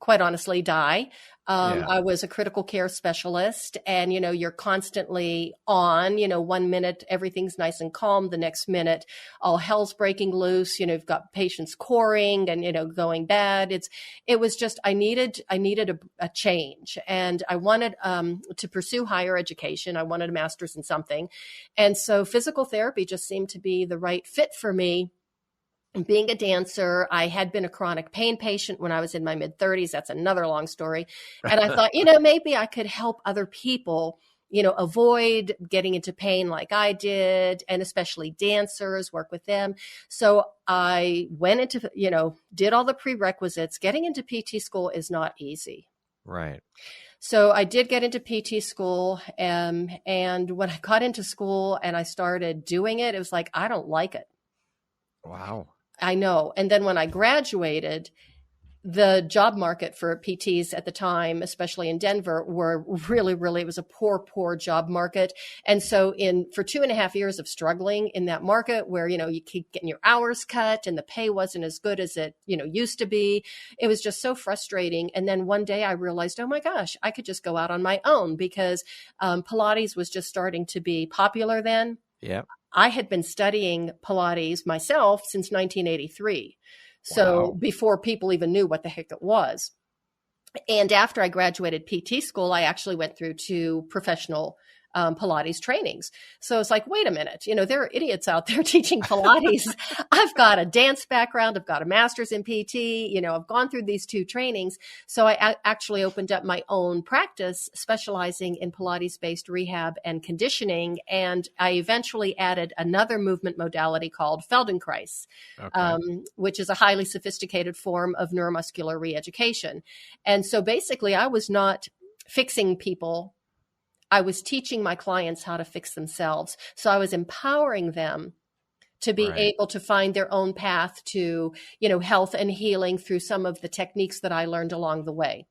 quite honestly, die. Yeah. I was a critical care specialist, and, you're constantly on, 1 minute, everything's nice and calm. The next minute, all hell's breaking loose. You've got patients coring and, going bad. It was just, I needed a change, and I wanted, to pursue higher education. I wanted a master's in something. And so physical therapy just seemed to be the right fit for me. Being a dancer, I had been a chronic pain patient when I was in my mid-30s. That's another long story. And I thought, maybe I could help other people, avoid getting into pain like I did, and especially dancers, work with them. So I went into, did all the prerequisites. Getting into PT school is not easy. Right. So I did get into PT school, and when I got into school and I started doing it, it was like, I don't like it. Wow. I know. And then when I graduated, the job market for PTs at the time, especially in Denver, were really, really, it was a poor job market. And so for 2.5 years of struggling in that market where, you keep getting your hours cut and the pay wasn't as good as it, used to be, it was just so frustrating. And then one day I realized, oh my gosh, I could just go out on my own because Pilates was just starting to be popular then. Yeah. I had been studying Pilates myself since 1983. So Wow. before people even knew what the heck it was. And after I graduated PT school, I actually went through 2 professional Pilates trainings. So it's like, wait a minute, there are idiots out there teaching Pilates. I've got a dance background. I've got a master's in PT. I've gone through these 2 trainings. So I actually opened up my own practice specializing in Pilates-based rehab and conditioning. And I eventually added another movement modality called Feldenkrais, Okay. which is a highly sophisticated form of neuromuscular reeducation. And so basically I was not fixing people. I was teaching my clients how to fix themselves. So I was empowering them to be Right. able to find their own path to, health and healing through some of the techniques that I learned along the way.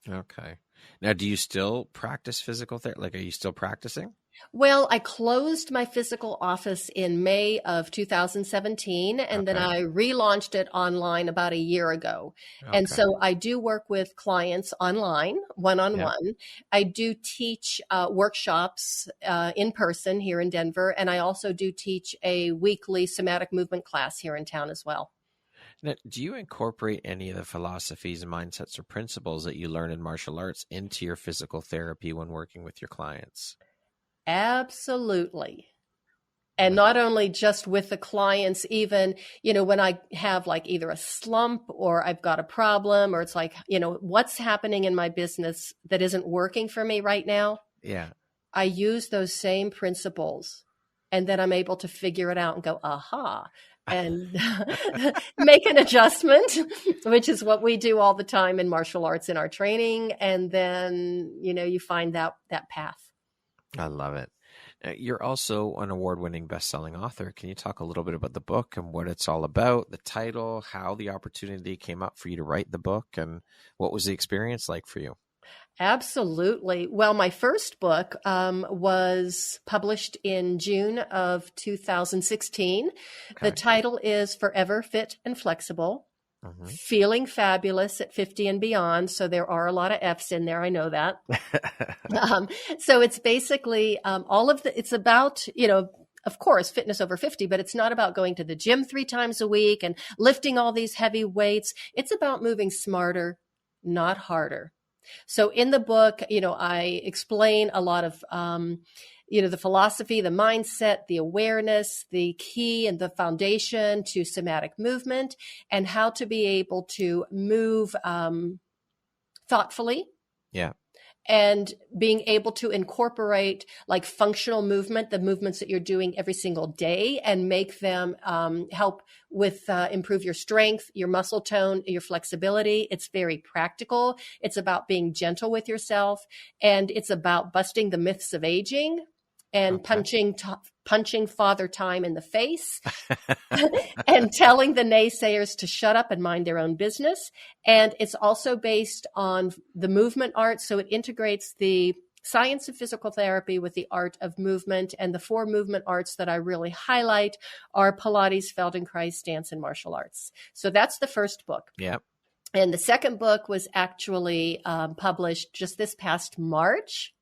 Okay. Now, do you still practice physical therapy? Like, are you still practicing? Well, I closed my physical office in May of 2017, and then Okay. I relaunched it online about a year ago. And Okay. so I do work with clients online, one-on-one. I do teach workshops in person here in Denver, and I also do teach a weekly somatic movement class here in town as well. Now, do you incorporate any of the philosophies and mindsets or principles that you learn in martial arts into your physical therapy when working with your clients? Absolutely. And not only just with the clients, even, when I have like either a slump or I've got a problem, or it's like, what's happening in my business that isn't working for me right now? Yeah. I use those same principles, and then I'm able to figure it out and go, aha, and make an adjustment, which is what we do all the time in martial arts in our training. And then, you find that path. I love it. You're also an award-winning best-selling author. Can you talk a little bit about the book and what it's all about, the title, how the opportunity came up for you to write the book, and what was the experience like for you? Absolutely. Well, my first book was published in June of 2016. Okay. The title is Forever Fit and Flexible. Mm-hmm. Feeling Fabulous at 50 and Beyond. So there are a lot of F's in there. I know that. So it's basically it's about, of course, fitness over 50, but it's not about going to the gym 3 times a week and lifting all these heavy weights. It's about moving smarter, not harder. So in the book, I explain a lot of, the philosophy, the mindset, the awareness, the key and the foundation to somatic movement, and how to be able to move thoughtfully. Yeah. And being able to incorporate like functional movement, the movements that you're doing every single day, and make them help with improve your strength, your muscle tone, your flexibility. It's very practical. It's about being gentle with yourself, and it's about busting the myths of aging and punching Father Time in the face and telling the naysayers to shut up and mind their own business. And it's also based on the movement art. So it integrates the science of physical therapy with the art of movement. And the 4 movement arts that I really highlight are Pilates, Feldenkrais, dance, and martial arts. So that's the first book. Yeah. And the second book was actually published just this past March.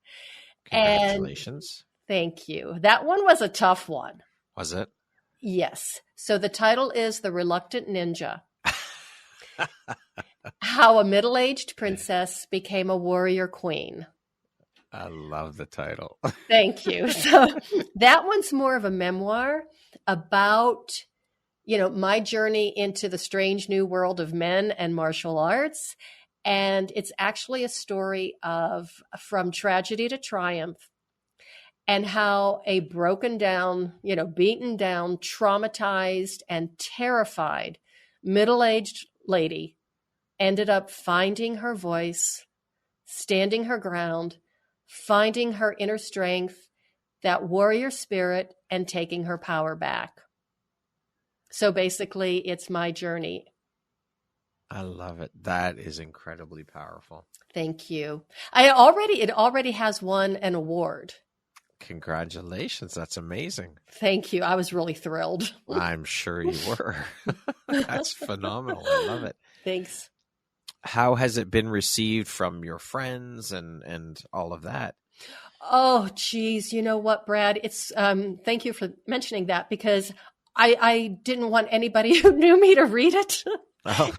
Congratulations. Thank you. That one was a tough one. Was it? Yes. So the title is The Reluctant Ninja. How a Middle-Aged Princess Became a Warrior Queen. I love the title. Thank you. So that one's more of a memoir about, my journey into the strange new world of men and martial arts. And it's actually a story of from tragedy to triumph, and how a broken down, beaten down, traumatized, and terrified middle-aged lady ended up finding her voice, standing her ground, finding her inner strength, that warrior spirit, and taking her power back. So basically, it's my journey. I love it. That is incredibly powerful. Thank you. It already has won an award. Congratulations. That's amazing. Thank you. I was really thrilled. I'm sure you were. That's phenomenal. I love it. Thanks. How has it been received from your friends and all of that? Oh, geez. You know what, Brad? It's thank you for mentioning that, because I didn't want anybody who knew me to read it. Oh,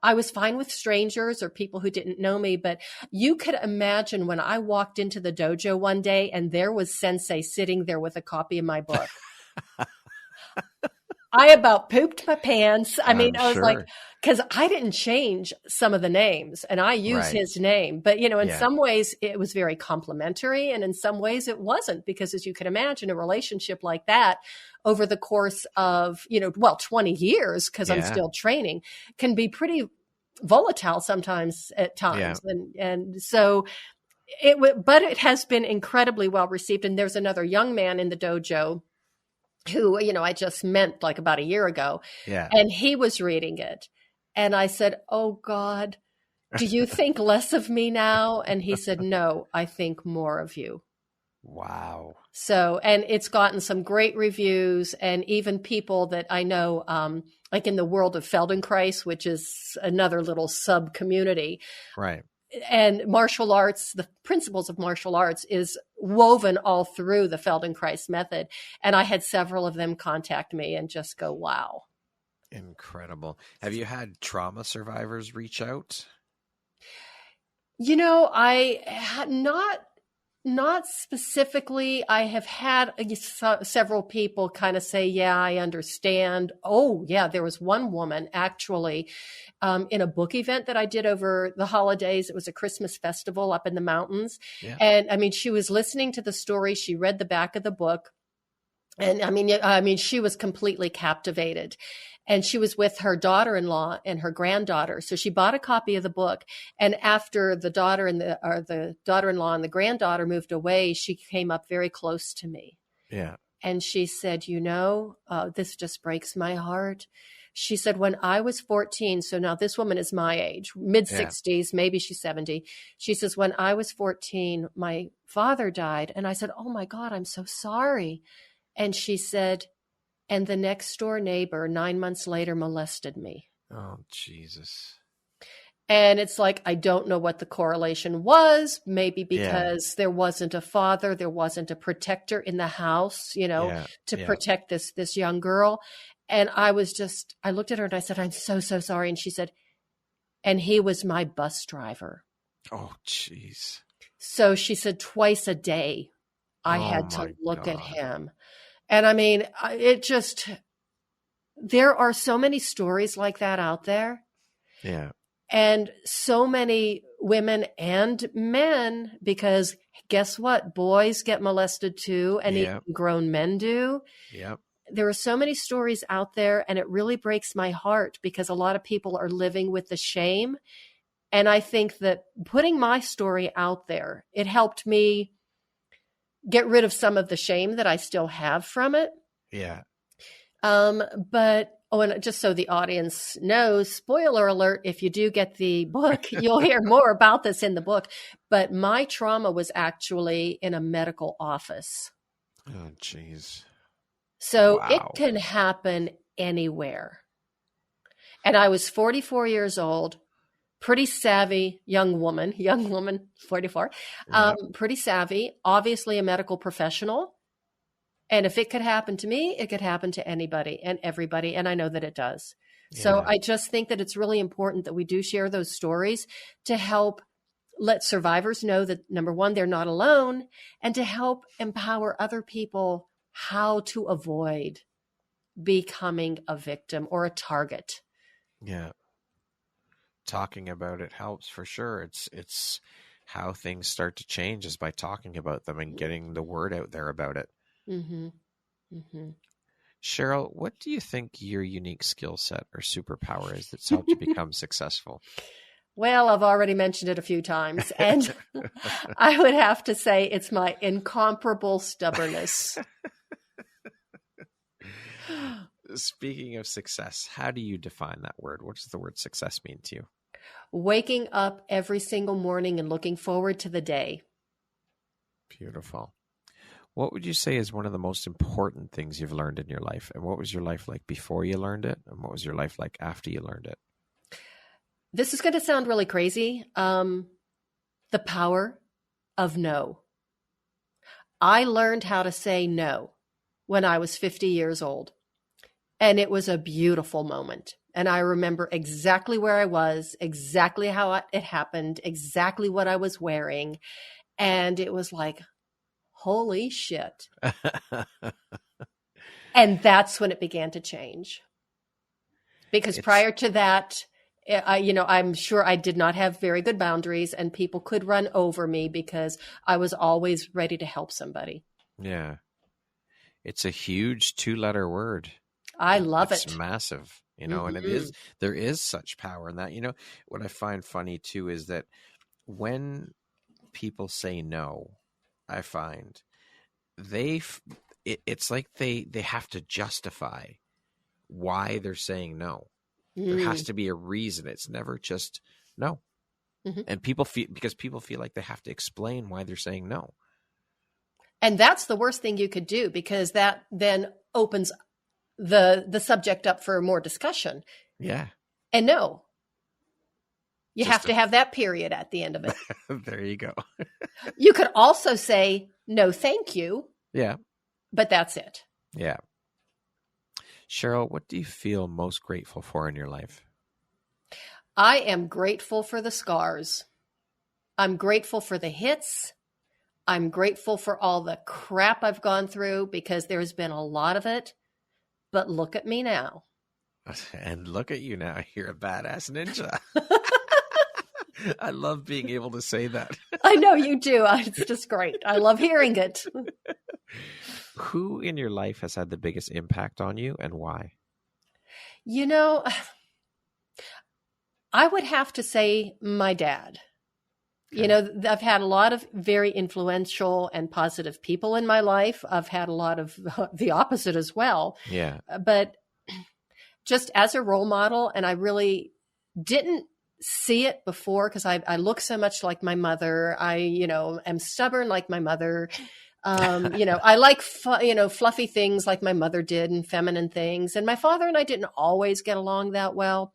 I was fine with strangers or people who didn't know me, but you could imagine when I walked into the dojo one day and there was Sensei sitting there with a copy of my book. I about pooped my pants. I was sure. like, because I didn't change some of the names, and I use his name. But, in some ways it was very complimentary, and in some ways it wasn't, because as you can imagine, a relationship like that over the course of, 20 years, because I'm still training, can be pretty volatile sometimes at times. Yeah. And so but it has been incredibly well received. And there's another young man in the dojo who, I just met like about a year ago. Yeah. And he was reading it. And I said, "Oh God, do you think less of me now?" And he said, "No, I think more of you." Wow. So, and it's gotten some great reviews, and even people that I know, like in the world of Feldenkrais, which is another little sub community. Right. And martial arts, the principles of martial arts is woven all through the Feldenkrais method. And I had several of them contact me and just go, wow. Incredible. Have you had trauma survivors reach out? I had not Not specifically. I have had several people kind of say, yeah, I understand. Oh, yeah. There was one woman actually in a book event that I did over the holidays. It was a Christmas festival up in the mountains. Yeah. And I mean, she was listening to the story. She read the back of the book. And I mean, she was completely captivated. And she was with her daughter-in-law and her granddaughter. So she bought a copy of the book. And after the daughter-in-law and the granddaughter moved away, she came up very close to me. Yeah. And she said, this just breaks my heart. She said, when I was 14, so now this woman is my age, mid-60s, maybe she's 70. She says, when I was 14, my father died. And I said, oh my God, I'm so sorry. And she said, and the next door neighbor 9 months later molested me. Oh, Jesus. And it's like, I don't know what the correlation was, maybe because there wasn't a father, there wasn't a protector in the house, to protect this young girl. And I looked at her and I said, I'm so, so sorry. And she said, and he was my bus driver. Oh, jeez. So she said twice a day I had to look at him. And I mean, there are so many stories like that out there. Yeah. And so many women and men, because guess what? Boys get molested too, and even grown men do. Yep. There are so many stories out there, and it really breaks my heart because a lot of people are living with the shame. And I think that putting my story out there, it helped me get rid of some of the shame that I still have from it. Yeah. And just so the audience knows, spoiler alert, if you do get the book, you'll hear more about this in the book. But my trauma was actually in a medical office. Oh, geez. So it can happen anywhere. And I was 44 years old, pretty savvy young woman, 44, pretty savvy, obviously a medical professional. And if it could happen to me, it could happen to anybody and everybody. And I know that it does. Yeah. So I just think that it's really important that we do share those stories to help let survivors know that, number one, they're not alone, and to help empower other people how to avoid becoming a victim or a target. Yeah. Talking about it helps for sure. It's how things start to change is by talking about them and getting the word out there about it. Mm-hmm. Mm-hmm. Cheryl, what do you think your unique skill set or superpower is that's helped you become successful? Well, I've already mentioned it a few times, and I would have to say it's my incomparable stubbornness. Speaking of success, how do you define that word? What does the word success mean to you? Waking up every single morning and looking forward to the day. Beautiful. What would you say is one of the most important things you've learned in your life? And what was your life like before you learned it? And what was your life like after you learned it? This is going to sound really crazy. The power of no. I learned how to say no when I was 50 years old. And it was a beautiful moment. And I remember exactly where I was, exactly how it happened, exactly what I was wearing. And it was like, holy shit. And that's when it began to change. Because prior to that, I'm sure I did not have very good boundaries, and people could run over me because I was always ready to help somebody. Yeah. It's a huge 2-letter word. I love it. It's massive, and there is such power in that. What I find funny too is that when people say no, I find it's like they have to justify why they're saying no. There has to be a reason. It's never just no. Mm-hmm. And people feel like they have to explain why they're saying no. And that's the worst thing you could do, because that then opens the subject up for more discussion. Yeah. And no, you have to have that period at the end of it. There you go. You could also say, no, thank you. Yeah. But that's it. Yeah. Cheryl, what do you feel most grateful for in your life? I am grateful for the scars. I'm grateful for the hits. I'm grateful for all the crap I've gone through because there's been a lot of it. But look at me now. And look at you now. You're a badass ninja. I love being able to say that. I know you do. It's just great. I love hearing it. Who in your life has had the biggest impact on you and why? You know, I would have to say my dad. Okay. You know, I've had a lot of very influential and positive people in my life. I've had a lot of the opposite as well. Yeah. But just as a role model, and I really didn't see it before because I look so much like my mother. I, am stubborn like my mother. I like, fluffy things like my mother did and feminine things. And my father and I didn't always get along that well.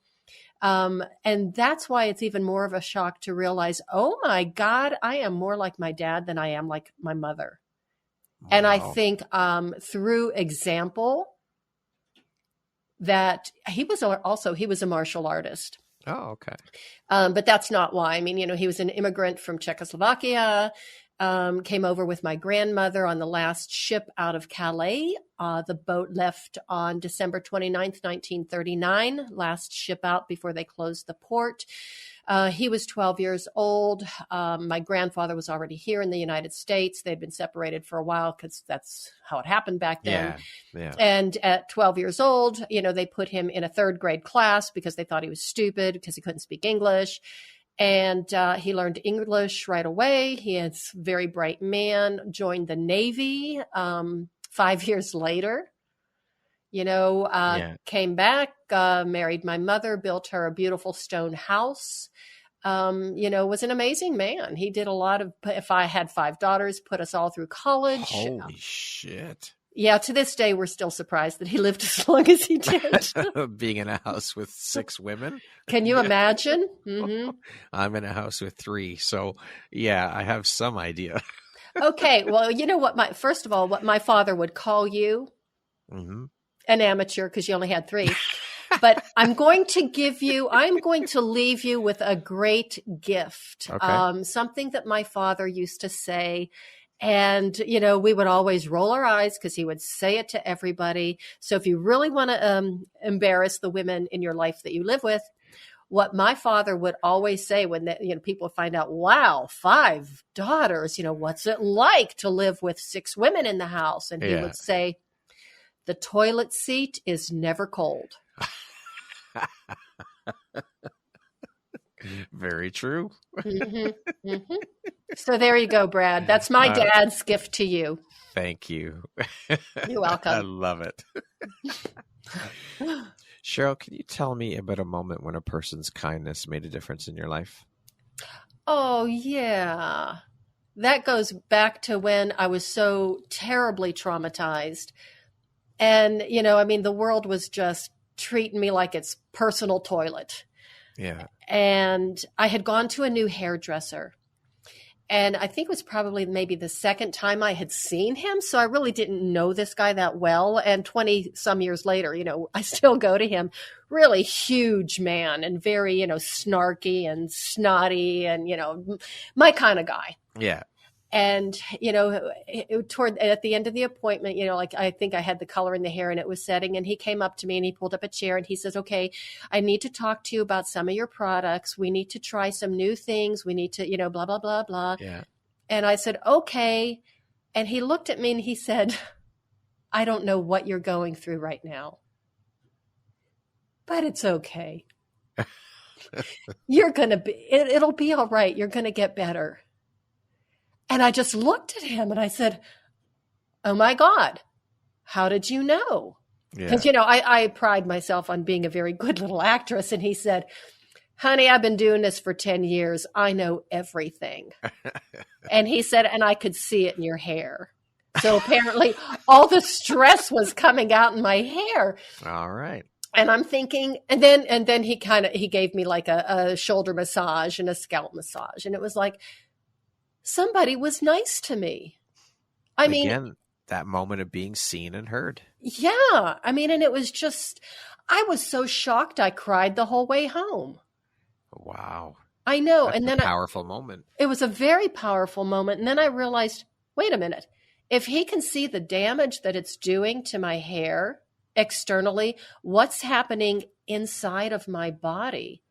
And that's why it's even more of a shock to realize, oh my God, I am more like my dad than I am like my mother. Wow. And I think, through example that he was a martial artist. Oh, okay. But that's not why. I mean, he was an immigrant from Czechoslovakia, came over with my grandmother on the last ship out of Calais. The boat left on December 29th, 1939, last ship out before they closed the port. He was 12 years old. My grandfather was already here in the United States. They'd been separated for a while because that's how it happened back then. Yeah. And at 12 years old, they put him in a third grade class because they thought he was stupid because he couldn't speak English. And he learned English right away. He is a very bright man, joined the Navy 5 years later. Came back, married my mother, built her a beautiful stone house, was an amazing man. He did a lot of, if I had 5 daughters, put us all through college. Holy shit. Yeah, to this day, we're still surprised that he lived as long as he did. Being in a house with 6 women. Can you imagine? Mm-hmm. I'm in a house with 3. So, yeah, I have some idea. Okay. Well, you know what what my father would call you? Mm-hmm. An amateur because you only had 3. But I'm going to leave you with a great gift. Okay. Something that my father used to say. And, we would always roll our eyes because he would say it to everybody. So if you really want to embarrass the women in your life that you live with, what my father would always say when people find out, wow, 5 daughters, what's it like to live with 6 women in the house? And he would say, the toilet seat is never cold. Very true. Mm-hmm. Mm-hmm. So there you go, Brad. That's my dad's gift to you. Thank you. You're welcome. I love it. Cheryl, can you tell me about a moment when a person's kindness made a difference in your life? Oh, yeah. That goes back to when I was so terribly traumatized. And, the world was just treating me like its personal toilet. Yeah. And I had gone to a new hairdresser. And I think it was probably maybe the second time I had seen him. So I really didn't know this guy that well. And 20 some years later, I still go to him. Really huge man and very, snarky and snotty and, my kind of guy. Yeah. And, toward at the end of the appointment, I think I had the color in the hair and it was setting, and he came up to me and he pulled up a chair and he says, okay, I need to talk to you about some of your products. We need to try some new things. We need to, blah, blah, blah, blah. Yeah. And I said, okay. And he looked at me and he said, I don't know what you're going through right now, but it's okay. It'll be all right. You're going to get better. And I just looked at him and I said, oh my God, how did you know? Because, I pride myself on being a very good little actress. And he said, honey, I've been doing this for 10 years. I know everything. And he said, and I could see it in your hair. So apparently all the stress was coming out in my hair. All right. And I'm thinking, and then he gave me like a shoulder massage and a scalp massage. And it was like, somebody was nice to me. Again, that moment of being seen and heard. Yeah. And it was just, I was so shocked. I cried the whole way home. Wow. I know. That's And a then powerful moment. it was a very powerful moment. And then I realized, wait a minute, if he can see the damage that it's doing to my hair externally, what's happening inside of my body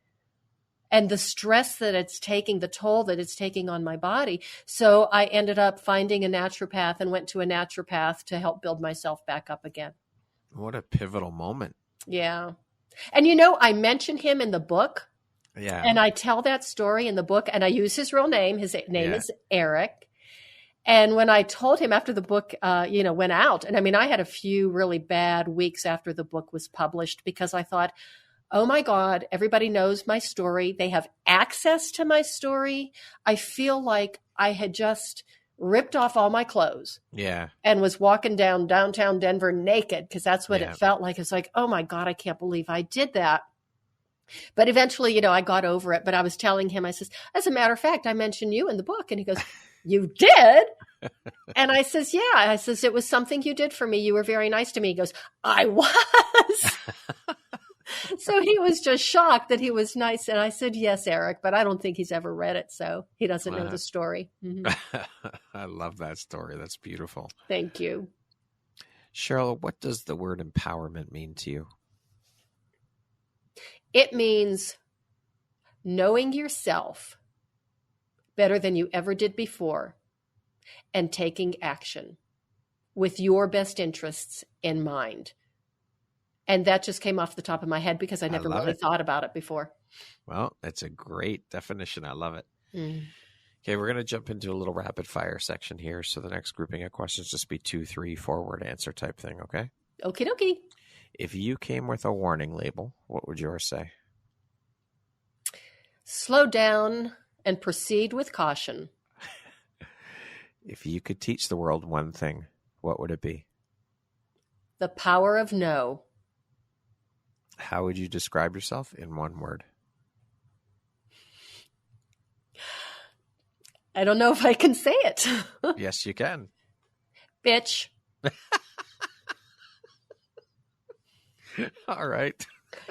and the stress that it's taking, the toll that it's taking on my body. So I ended up finding a naturopath and went to a naturopath to help build myself back up again. What a pivotal moment. Yeah. And I mention him in the book. Yeah. And I tell that story in the book, and I use his real name. His name is Eric. And when I told him after the book, went out, and I mean, I had a few really bad weeks after the book was published because I thought, oh my God, everybody knows my story. They have access to my story. I feel like I had just ripped off all my clothes. Yeah. And was walking down downtown Denver naked because that's what it felt like. It's like, oh my God, I can't believe I did that. But eventually, I got over it. But I was telling him, I says, as a matter of fact, I mentioned you in the book. And he goes, you did? And I says, yeah. I says, it was something you did for me. You were very nice to me. He goes, I was. So he was just shocked that he was nice. And I said, yes, Eric, but I don't think he's ever read it. So he doesn't know the story. Mm-hmm. I love that story. That's beautiful. Thank you. Cheryl, what does the word empowerment mean to you? It means knowing yourself better than you ever did before and taking action with your best interests in mind. And that just came off the top of my head because I never really thought about it before. Well, that's a great definition. I love it. Mm. Okay, we're going to jump into a little rapid fire section here. So the next grouping of questions just be 2, 3, 4-word answer type thing, okay? Okie dokie. If you came with a warning label, what would yours say? Slow down and proceed with caution. If you could teach the world one thing, what would it be? The power of no. How would you describe yourself in one word? I don't know if I can say it. Yes, you can. Bitch. All right.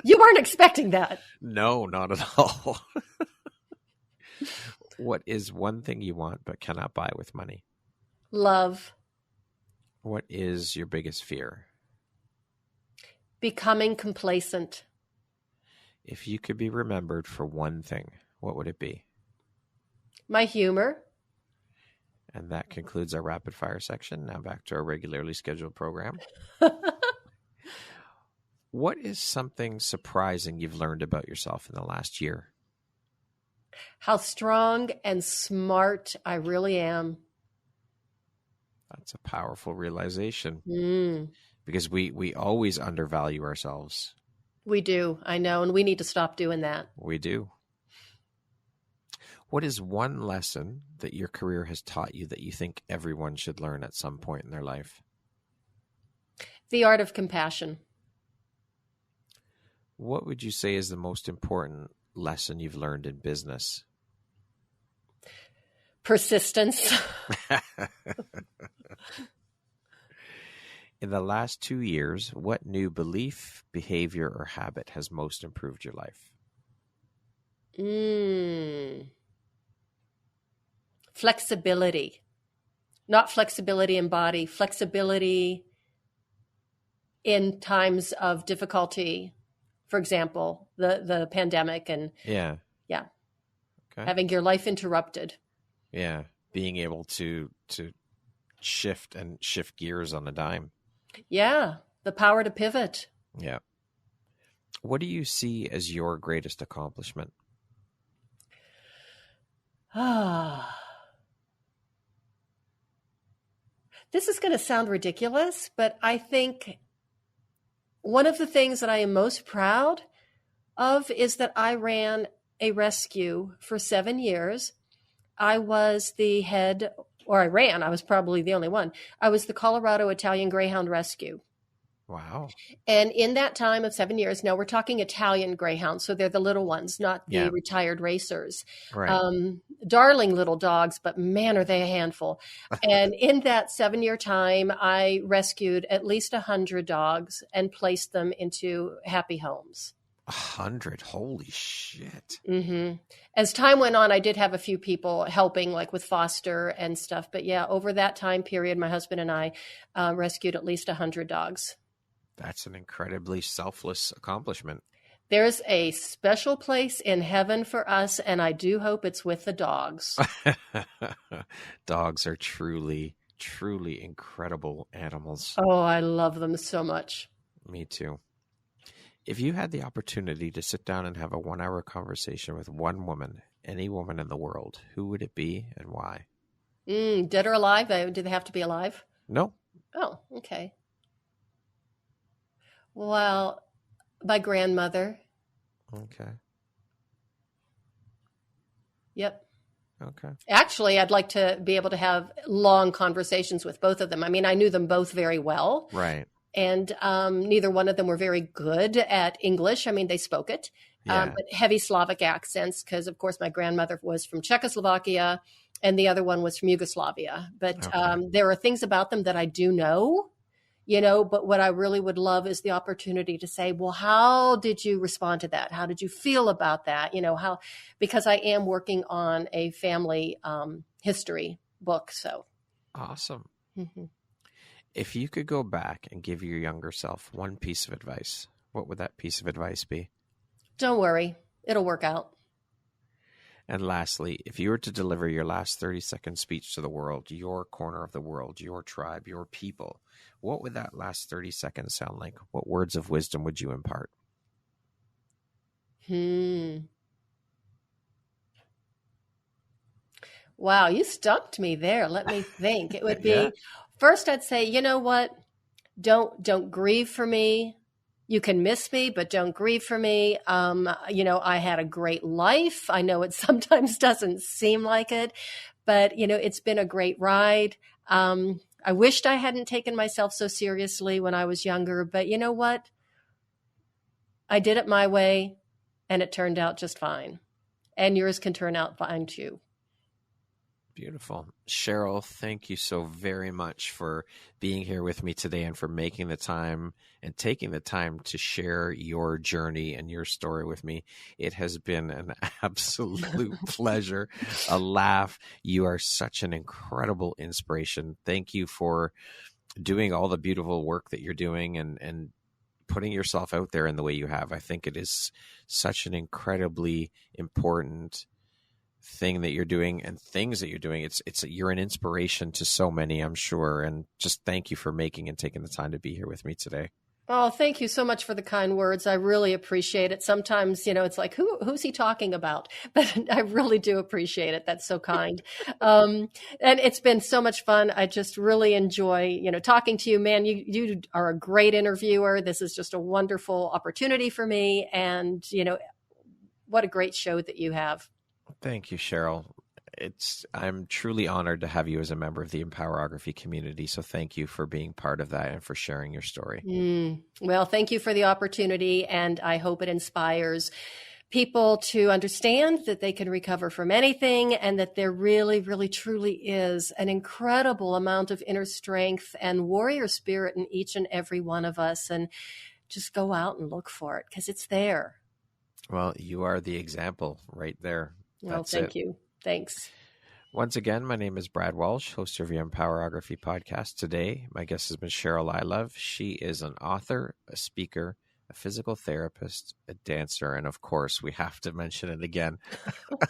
You weren't expecting that. No, not at all. What is one thing you want but cannot buy with money? Love. What is your biggest fear? Becoming complacent. If you could be remembered for one thing, what would it be? My humor. And that concludes our rapid fire section. Now back to our regularly scheduled program. What is something surprising you've learned about yourself in the last year? How strong and smart I really am. That's a powerful realization. Mm. Because we always undervalue ourselves. We do. I know. And we need to stop doing that. We do. What is one lesson that your career has taught you that you think everyone should learn at some point in their life? The art of compassion. What would you say is the most important lesson you've learned in business? Persistence. In the last 2 years, what new belief, behavior, or habit has most improved your life? Flexibility. Not flexibility in body, flexibility in times of difficulty. For example, the pandemic and Yeah. Okay. Having your life interrupted. Yeah. Being able to shift gears on a dime. Yeah. The power to pivot. Yeah. What do you see as your greatest accomplishment? This is going to sound ridiculous, but I think one of the things that I am most proud of is that I ran a rescue for 7 years. I was I was probably the only one. I was the Colorado Italian Greyhound Rescue. Wow. And in that time of 7 years, now we're talking Italian Greyhounds, so they're the little ones, not the retired racers. Right. Darling little dogs, but man, are they a handful. And in that 7-year time, I rescued at least 100 dogs and placed them into happy homes. 100. Holy shit. Mm-hmm. As time went on, I did have a few people helping, like with foster and stuff. But yeah, over that time period, my husband and I rescued at least 100 dogs. That's an incredibly selfless accomplishment. There's a special place in heaven for us, and I do hope it's with the dogs. Dogs are truly, truly incredible animals. Oh, I love them so much. Me too. If you had the opportunity to sit down and have a 1-hour conversation with one woman, any woman in the world, who would it be and why? Dead or alive? Do they have to be alive? No. Oh, okay. Well, my grandmother. Okay. Yep. Okay. Actually, I'd like to be able to have long conversations with both of them. I mean, I knew them both very well. Right. And neither one of them were very good at English. I mean, they spoke it, but heavy Slavic accents, because, of course, my grandmother was from Czechoslovakia and the other one was from Yugoslavia. But there are things about them that I do know, but what I really would love is the opportunity to say, well, how did you respond to that? How did you feel about that? Because I am working on a family history book. So awesome. Mm-hmm. If you could go back and give your younger self one piece of advice, what would that piece of advice be? Don't worry. It'll work out. And lastly, if you were to deliver your last 30-second speech to the world, your corner of the world, your tribe, your people, what would that last 30 seconds sound like? What words of wisdom would you impart? Wow, you stumped me there. Let me think. It would be, first I'd say, you know what? Don't grieve for me. You can miss me, but don't grieve for me. I had a great life. I know it sometimes doesn't seem like it, but it's been a great ride. I wished I hadn't taken myself so seriously when I was younger, but you know what? I did it my way and it turned out just fine. And yours can turn out fine too. Beautiful. Cheryl, thank you so very much for being here with me today and for making the time and taking the time to share your journey and your story with me. It has been an absolute pleasure, a laugh. You are such an incredible inspiration. Thank you for doing all the beautiful work that you're doing and putting yourself out there in the way you have. I think it is such an incredibly important thing that you're doing and things that you're doing. You're an inspiration to so many, I'm sure. And just thank you for making and taking the time to be here with me today. Oh, thank you so much for the kind words. I really appreciate it. Sometimes, it's like, who's he talking about? But I really do appreciate it. That's so kind. And it's been so much fun. I just really enjoy, talking to you, man. You are a great interviewer. This is just a wonderful opportunity for me. And, what a great show that you have. Thank you, Cheryl. I'm truly honored to have you as a member of the Empowerography community. So thank you for being part of that and for sharing your story. Well, thank you for the opportunity. And I hope it inspires people to understand that they can recover from anything and that there really, really, truly is an incredible amount of inner strength and warrior spirit in each and every one of us. And just go out and look for it because it's there. Well, you are the example right there. Well, thank you. Thanks. Once again, my name is Brad Walsh, host of your Empowerography Podcast. Today, my guest has been Cheryl Ilov. She is an author, a speaker, a physical therapist, a dancer, and of course, we have to mention it again,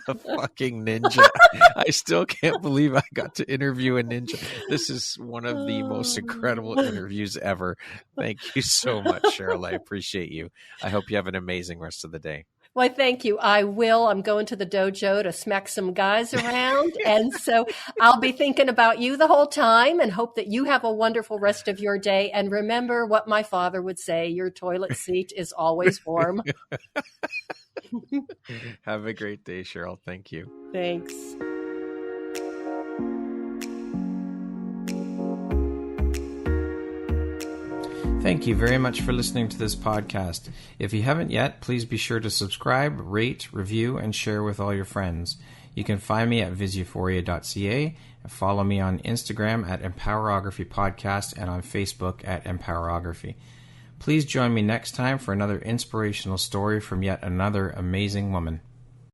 a fucking ninja. I still can't believe I got to interview a ninja. This is one of the most incredible interviews ever. Thank you so much, Cheryl. I appreciate you. I hope you have an amazing rest of the day. Well, thank you. I will. I'm going to the dojo to smack some guys around. And so I'll be thinking about you the whole time and hope that you have a wonderful rest of your day. And remember what my father would say, your toilet seat is always warm. Have a great day, Cheryl. Thank you. Thanks. Thank you very much for listening to this podcast. If you haven't yet, please be sure to subscribe, rate, review, and share with all your friends. You can find me at viseuphoria.ca and follow me on Instagram at Empowerography Podcast and on Facebook at Empowerography. Please join me next time for another inspirational story from yet another amazing woman.